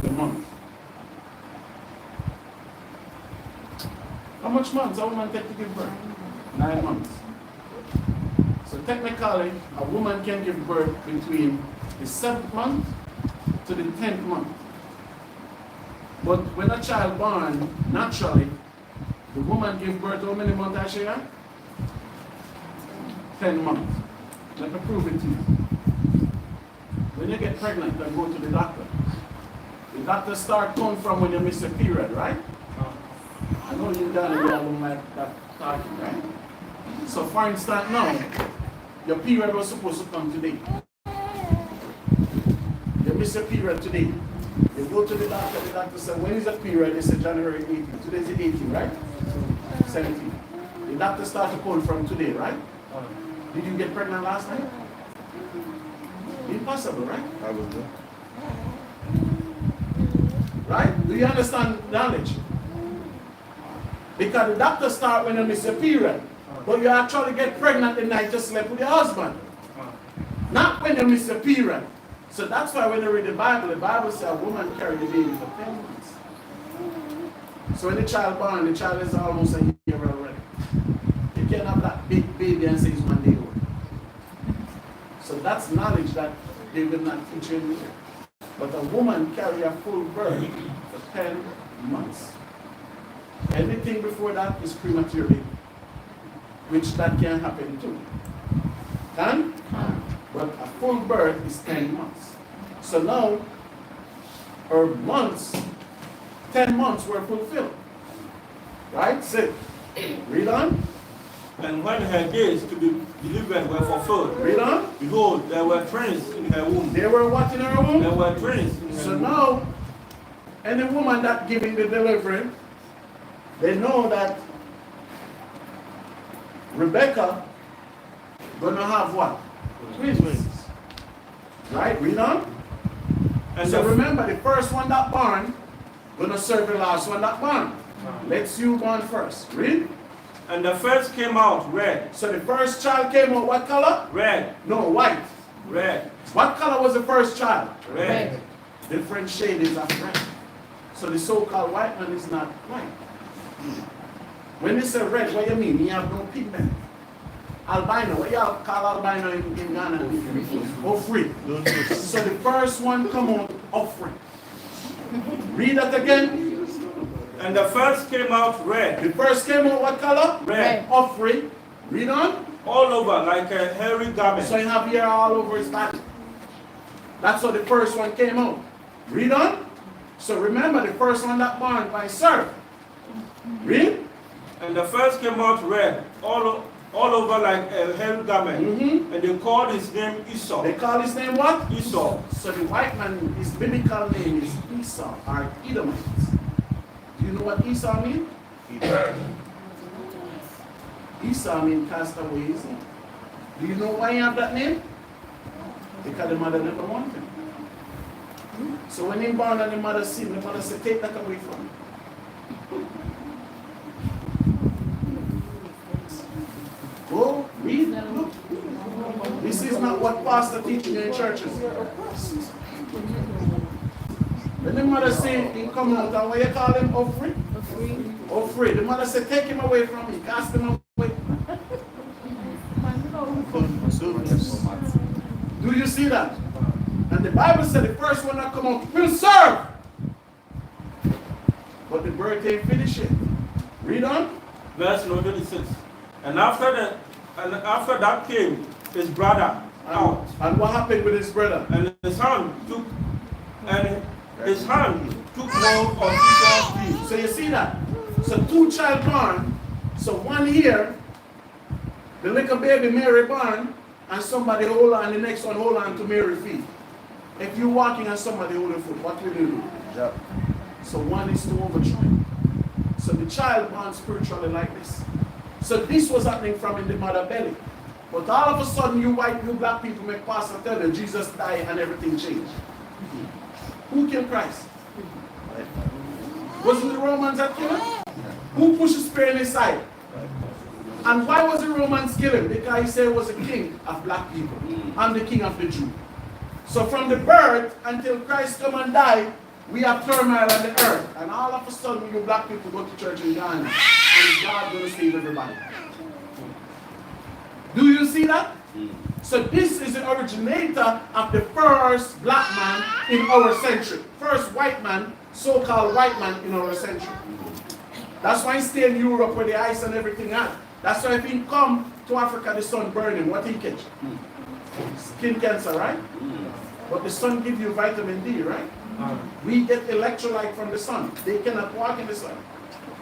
The month. How much months a woman take to give birth? 9 months. So technically, a woman can give birth between the 7th month to the 10th month. But when a child born, naturally, the woman gives birth how many months has she got? 10 months. Let me prove it to you. When you get pregnant, you go to the doctor. The doctor start coming from when you miss a period, right? I know you don't like that talking, right? So for instance now, your period was supposed to come today. You miss a period today. You go to the doctor says, when is the period? They say January 18th. Today's the 18th, right? 17th. The doctor started to call from today, right? Did you get pregnant last night? Impossible, right? I was there. Right? Do you understand knowledge? Because the doctor start when you miss a period. But you actually get pregnant the night you slept with your husband. Not when you miss a period. So that's why when you read the Bible says a woman carried the baby for 10 months. So when the child born, the child is almost a year already. You can't have that big baby and say it's 1 day old. So that's knowledge that they will not teach you in here. But a woman carry a full birth for 10 months. Anything before that is premature baby, which that can happen too. Can? But a full birth is 10 months. So now, her months, 10 months were fulfilled. Right? Sit. Read on. And when her days to be delivered were fulfilled, Read on. behold, there were twins in her womb. They were what in her womb? There were twins in her So womb. now, any woman that giving the delivery, they know that Rebecca gonna have what? Twins. Right? Read on. And So the- remember, the first one that born gonna serve the last one that born. Let's you born first. Read. And the first came out red. So the first child came out what color? Red. No, white. Red. What color was the first child? Red. Different shades of red. So the so-called white man is not white. When they say red, what do you mean? He have no pigment. Albino, what y'all call albino in Ghana? Offrey. So the first one come out offrey. Read that again. And the first came out red. The first came out what color? Red. Offrey. Read on. All over like a hairy garment. So you have hair all over his body. That's how the first one came out. Read on. So remember the first one that born by serve. Read. And the first came out red. All over like a hairy garment. And they called his name Esau. They call his name what? Esau. So the white man, his biblical name is Esau, or Edomites. Do you know what Esau means? Esau means castaways. Do you know why he have that name? Because the mother never wanted him. So when he born and the mother seen, the mother said, take that away from me. Go, read, look. This is not what pastor teaching in churches. When the mother said he come out, and what you call him, offering. The mother said, take him away from me, cast him away. Do you see that? And the Bible said the first one that come out will serve. But the birth ain't finished yet. Read on. Verse number 26. And after that came his brother out. And what happened with his brother? And his hand took hold of Esau's feet. So you see that? So two child born. So one here, the little baby Mary born, and somebody hold on, the next one hold on to Mary's feet. If you're walking and somebody hold your foot, what will you do? Yep. So one is to overthrow. So the child born spiritually like this. So this was happening from in the mother belly. But all of a sudden you black people make pastor tell you Jesus died and everything changed. Who killed Christ? Was it the Romans that killed him? Who pushed the spear in his side? And why was the Romans kill him? Because he said he was a king of black people. I'm the king of the Jews. So from the birth until Christ come and die, we have turmoil on the earth. And all of a sudden, you black people go to church in Ghana. And God going to save everybody. Do you see that? So this is the originator of the first black man in our century. First white man, so-called white man in our century. That's why he stay in Europe where the ice and everything at. That's why if he come to Africa, the sun burn him. What he catch? Skin cancer, right? But the sun gives you vitamin D, right? We get electrolyte from the sun. They cannot walk in the sun.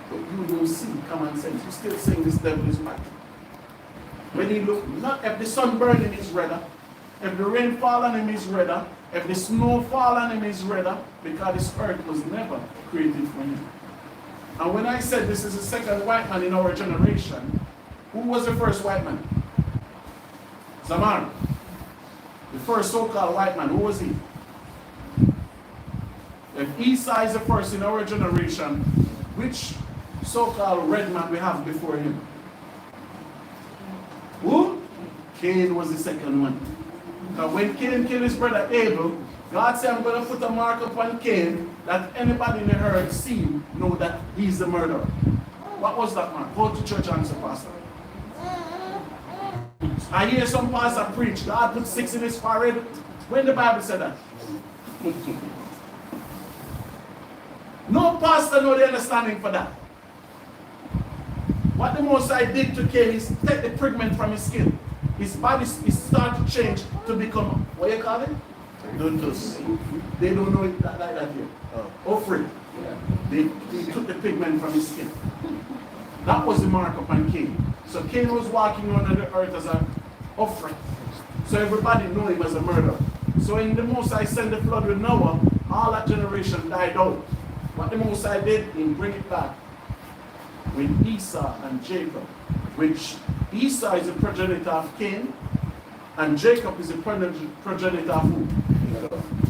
But you don't see common sense. You still saying this devil is right. When he look, not if the sun burning is redder, if the rain fall on him is redder, if the snow fall on him is redder, because this earth was never created for him. And when I said this is the second white man in our generation, who was the first white man? Zamar. The first so-called white man, who was he? If Esau is the first in our generation, which so-called red man we have before him? Who? Cain was the second one. Now when Cain killed his brother Abel, God said, I'm going to put a mark upon Cain that anybody in the earth see know that he's the murderer. What was that mark? Go to church and answer, pastor. I hear some pastor preach, God put 6 in his forehead. When the Bible said that? No pastor know the understanding for that. What the Most High did to Cain is take the pigment from his skin. His body is start to change to become, what you call it? Duntus. They don't know it like that here. Offering. They took the pigment from his skin. That was the mark upon Cain. So Cain was walking on the earth as an offering. So everybody knew him as a murderer. So in the Most High sent the flood with Noah, all that generation died out. What the Most High did, he bring it back with Esau and Jacob, which Esau is a progenitor of Cain, and Jacob is a progenitor of who?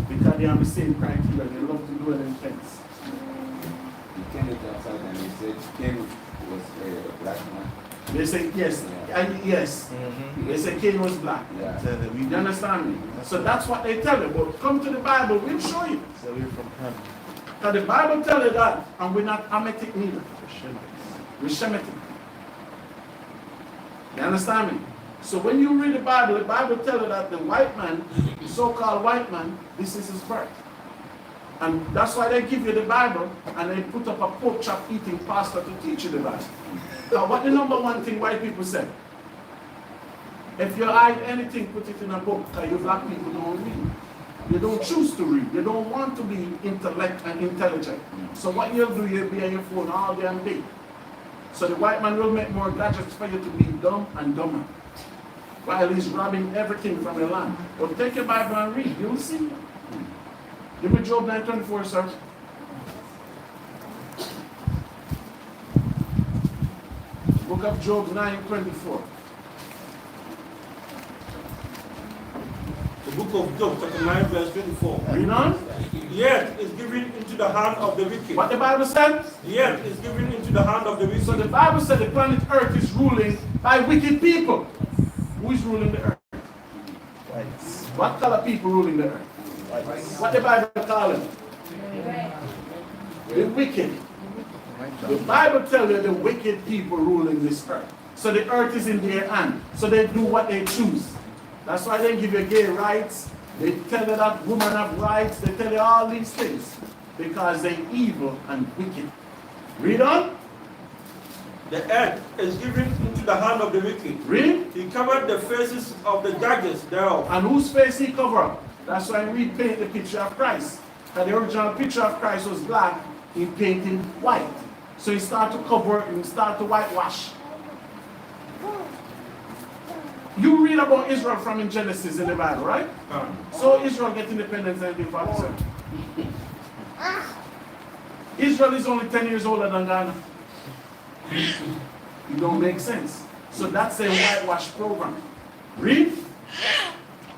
Because they have the same criteria, they love to do it in things. He came outside and he said Cain was a black man. They say yes, yes. They say Cain was black. Yeah. You understand me? So that's what they tell you. But come to the Bible, we'll show you. So we're from Ham. Because the Bible tells you that, and we're not Hamitic neither. We're Shemitic. You understand me? So when you read the Bible tells you that the white man, the so-called white man, this is his birth. And that's why they give you the Bible and they put up a pork chop eating pastor to teach you the Bible. Now what the number one thing white people say? If you hide anything, put it in a book, because you black people don't read. You don't choose to read. You don't want to be intellect and intelligent. So what you'll do, you'll be on your phone all damn day. So the white man will make more gadgets for you to be dumb and dumber, while he's robbing everything from your land. But take your Bible and read. You'll see. Give me Job 9:24, sir. Book of Job 9:24. The book of Job, chapter 9, verse 24. Read on. The earth is given into the hand of the wicked. What the Bible said? The earth is given into the hand of the wicked. So the Bible said the planet Earth is ruling by wicked people. Who is ruling the earth? Whites. What color people ruling the earth? Whites. What the Bible call them? The wicked. The Bible tells you the wicked people ruling this earth. So the earth is in their hand. So they do what they choose. That's why they give you gay rights. They tell you that women have rights. They tell you all these things. Because they're evil and wicked. Read on. The earth is given into the hand of the wicked. Read. He covered the faces of the judges thereof. And whose face he covered? That's why we paint the picture of Christ. And the original picture of Christ was black. He painted white. So he started to cover and start to whitewash. You read about Israel from in Genesis in the Bible, right? So Israel get independence in 1947. Israel is only 10 years older than Ghana. It don't make sense. So that's a whitewash program. Read.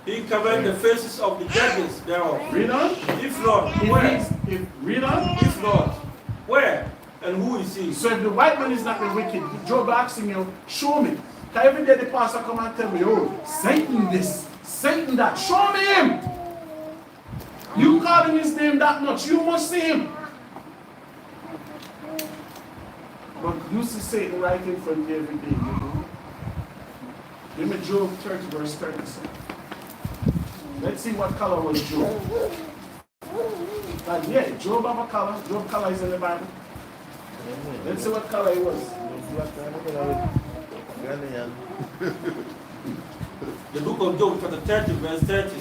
He covered the faces of the judges thereof. Read on. If not, where? Read on. If not, where? And who is he? So if the white man is not the wicked, Job asking you, show me. Because every day the pastor come and tell me, oh, Satan this, Satan that. Show me him. You call him his name that much, you must see him. But you see Satan right in front of you every day. You know? Give me Job 30 verse 37. Let's see what color was Job. But yeah, Job have a color. Job color is in the Bible. Let's see what color he was. The book of Job, chapter 30, verse 30.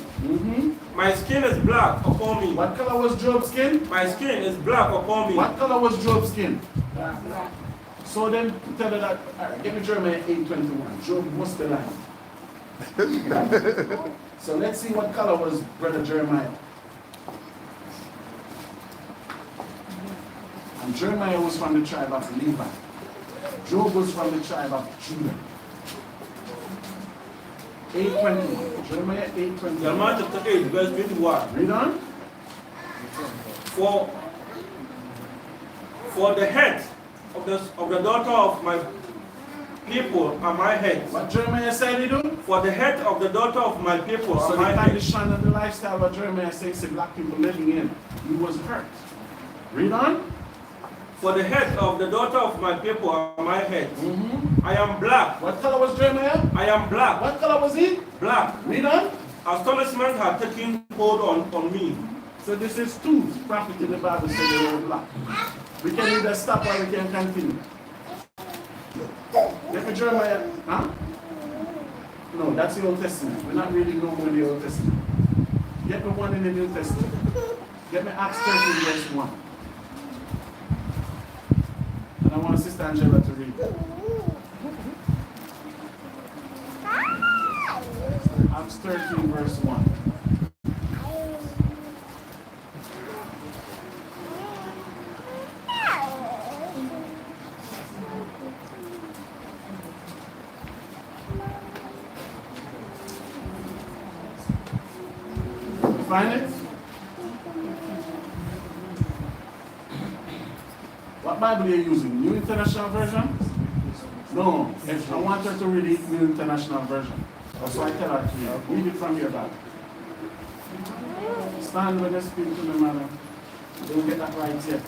My skin is black upon me. What color was Job's skin? My skin is black upon me. What color was Job's skin? So then tell her that, all right, give me Jeremiah 8:21. Job must be lying. So let's see what color was Brother Jeremiah. And Jeremiah was from the tribe of Levi. Job was from the tribe of Judah. 8:21. Jeremiah 8:21. Jeremiah chapter 8, verse 21. Read on. For the head of the daughter of my people are my head. What Jeremiah said he do? For the head of the daughter of my people So are the my head. condition and the lifestyle that Jeremiah says the black people living in, he was hurt. Read on. For the head of the daughter of my people are my head. I am black. What color was Jeremiah? I am black. What color was he? Black. Read on. Astonishment had taken hold on me. So this is two prophets in the Bible say they were black. We can either stop or we can continue. Get me Jeremiah. Huh? No, that's the Old Testament. We're not reading no more in the Old Testament. Get me one in the New Testament. Get me Acts 13 verse 1. And I want Sister Angela to read. Acts 13 verse 1. Find it? What Bible are you using? New International Version? No. If I want her to read it, New International Version. That's why I tell her to read. Read it from your Bible. Stand when you speak to me, madam. Don't get that right yet.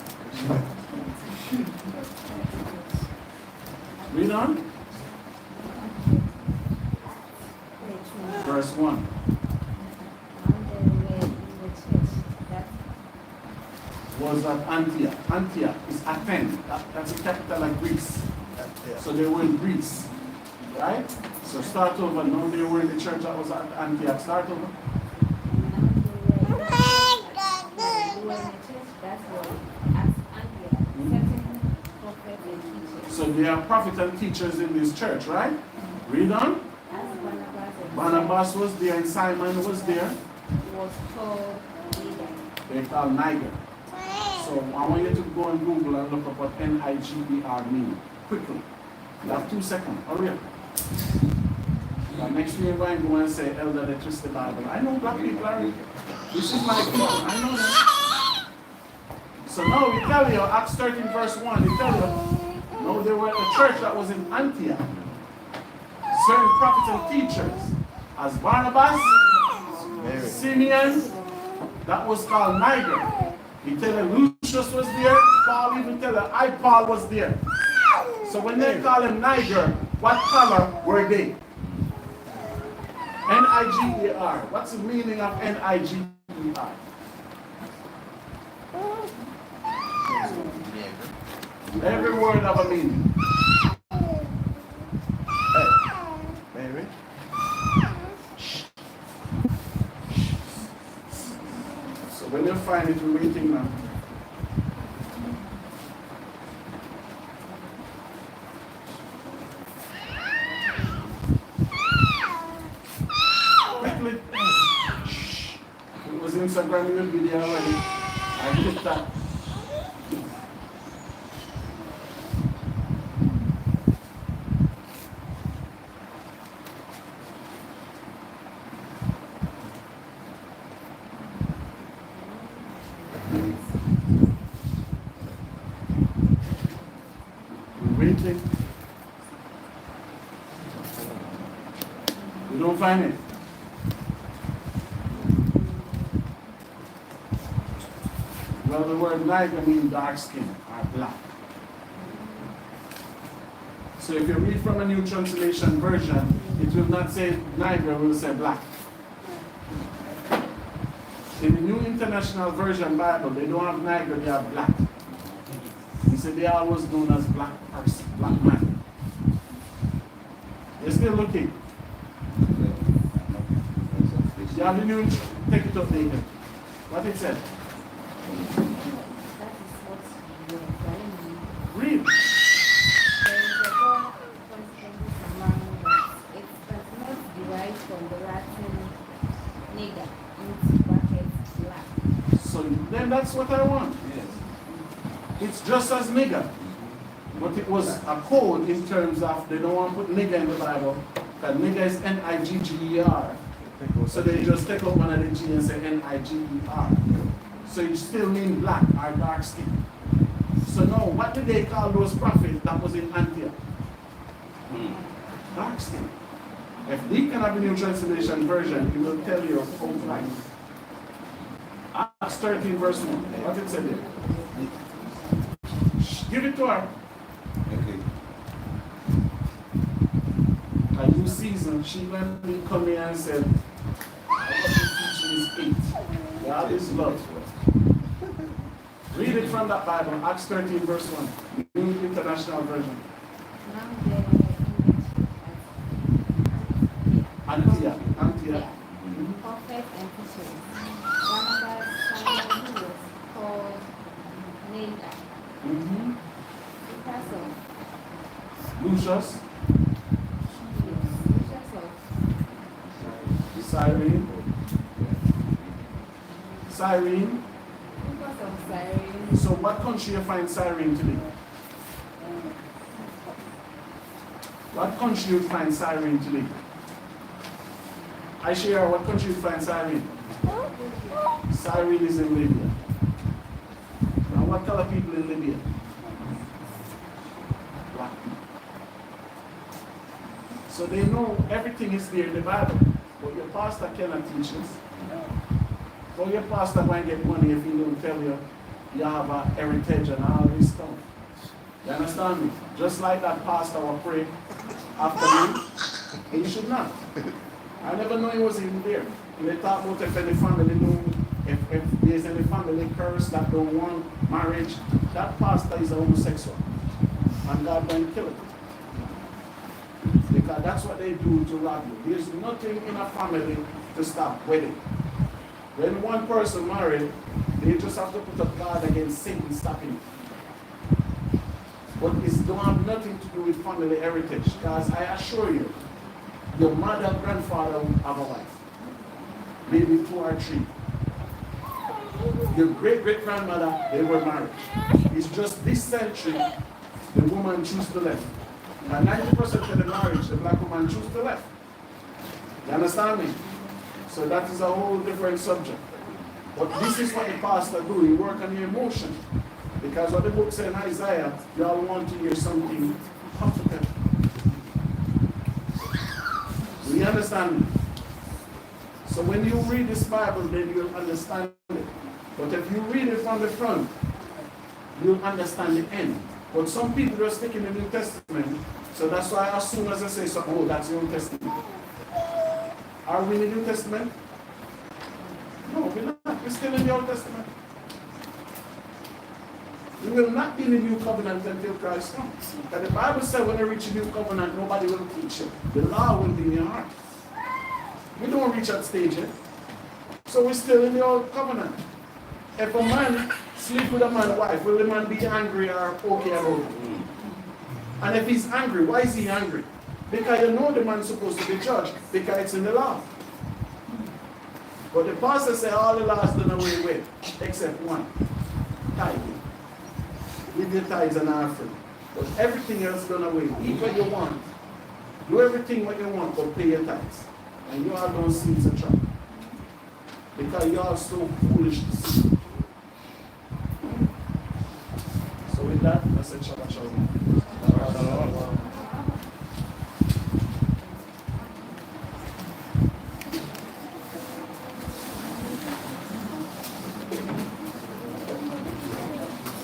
Read on. Verse 1. Was at Antioch. Antioch is Athens. That's the capital of Greece. So they were in Greece. Right? So start over. Now they were in the church that was at Antioch. Start over. So there are prophets and teachers in this church, right? Read on. Barnabas was there and Simon was there. They called Niger. So I want you to go on Google and look up what Niger means quickly. You have 2 seconds. Hurry up. The next thing you're going to go and say, Elder, they twist the Bible. I know black people are, this is my people, I know that. So now we tell you, Acts 13 verse 1, we tell you, no, there were a church that was in Antioch. Certain prophets and teachers, as Barnabas, Simeon, that was called Niger. He tell you Lucius was there, Paul even tell you Paul was there. So when they call him Niger, what color were they? N-I-G-E-R. What's the meaning of N-I-G-E-R? Every word of a meaning. Mary? So when you find it, we're waiting now. Quickly. It was Instagram, you will be there already. I did that. Waiting. You don't find it. Well, the word Niger means dark skin or black. So if you read from a New Translation version, it will not say Niger, it will say black. In the New International Version Bible, they don't have Niger, they have black. He said they are always known as black person, black man. You're still looking. You have the new, take it up, David. What it said? Read. There is a God constantly among us. It does not derive from the Latin nigger, into brackets black. So then that's what I want. Yes. It's just as nigger. But it was a code in terms of they don't want to put nigger in the Bible. Because nigger is N-I-G-G-E-R. So they just take up one of the G and say N-I-G-E-R. So it still means black or dark skin. So now, what did they call those prophets that was in Antioch? Dark skin. If they can have a New Translation version, it will tell you outline. Acts 13 verse 1. What it said there? Give it to her. Okay. A new season, she went to come here and said, what the teaching is 8. God is love. Read it from that Bible, Acts 13 verse 1. New International Version. Now there were Antioch. prophets and teachers. Barnabas, Simon, who was called Niger, Mm-hmm. because of Lucius, Lucius of Cyrene. Cyrene. because of Cyrene. So what country you find Cyrene today? What country you find Cyrene today? I share what country you find Cyrene? Cyrene is in Libya. Now what color people in Libya? Black people. So they know everything is there in the Bible. But your pastor cannot teach this. So your pastor might get money if he don't tell you you have a heritage and all this stuff. You understand me? Just like that pastor will pray after me, he should not. I never know he was even there. And they talk about if any family know, if there's any family curse that don't want marriage, that pastor is a homosexual. And God going to kill it. Because that's what they do to rob you. There's nothing in a family to stop wedding. When one person married, they just have to put a guard against Satan stopping it. But it don't have nothing to do with family heritage. Because I assure you, your mother and grandfather will have a wife. Maybe 2 or 3. Your great-great-grandmother, they were married. It's just this century, the woman choose to left. And 90% of the marriage, the black woman choose to left. You understand me? So that is a whole different subject. But this is what the pastor do. He work on your emotion. Because what the book said in Isaiah, y'all want to hear something comfortable. Do you understand me? So when you read this Bible, then you'll understand it. But if you read it from the front, you'll understand the end. But some people just stick in the New Testament. So that's why as soon as I say something, oh, that's the Old Testament. Are we in the New Testament? No, we're not. We're still in the Old Testament. We will not be in the New Covenant until Christ comes. But the Bible said when I reach the New Covenant, nobody will teach you. The law will be in your heart. We don't reach that stage yet. So we're still in the Old Covenant. If a man sleep with a man's wife, will the man be angry or okay about it? And if he's angry, why is he angry? Because you know the man's supposed to be judged, because it's in the law. But the pastor said all the laws done away with, except one, tithing. Give your tithes and offering. But everything else done away. Eat what you want. Do everything what you want, but pay your tithes. And you all don't see it's a trap. Because you are so foolish to see. So with that, I said, Shabbat Shalom.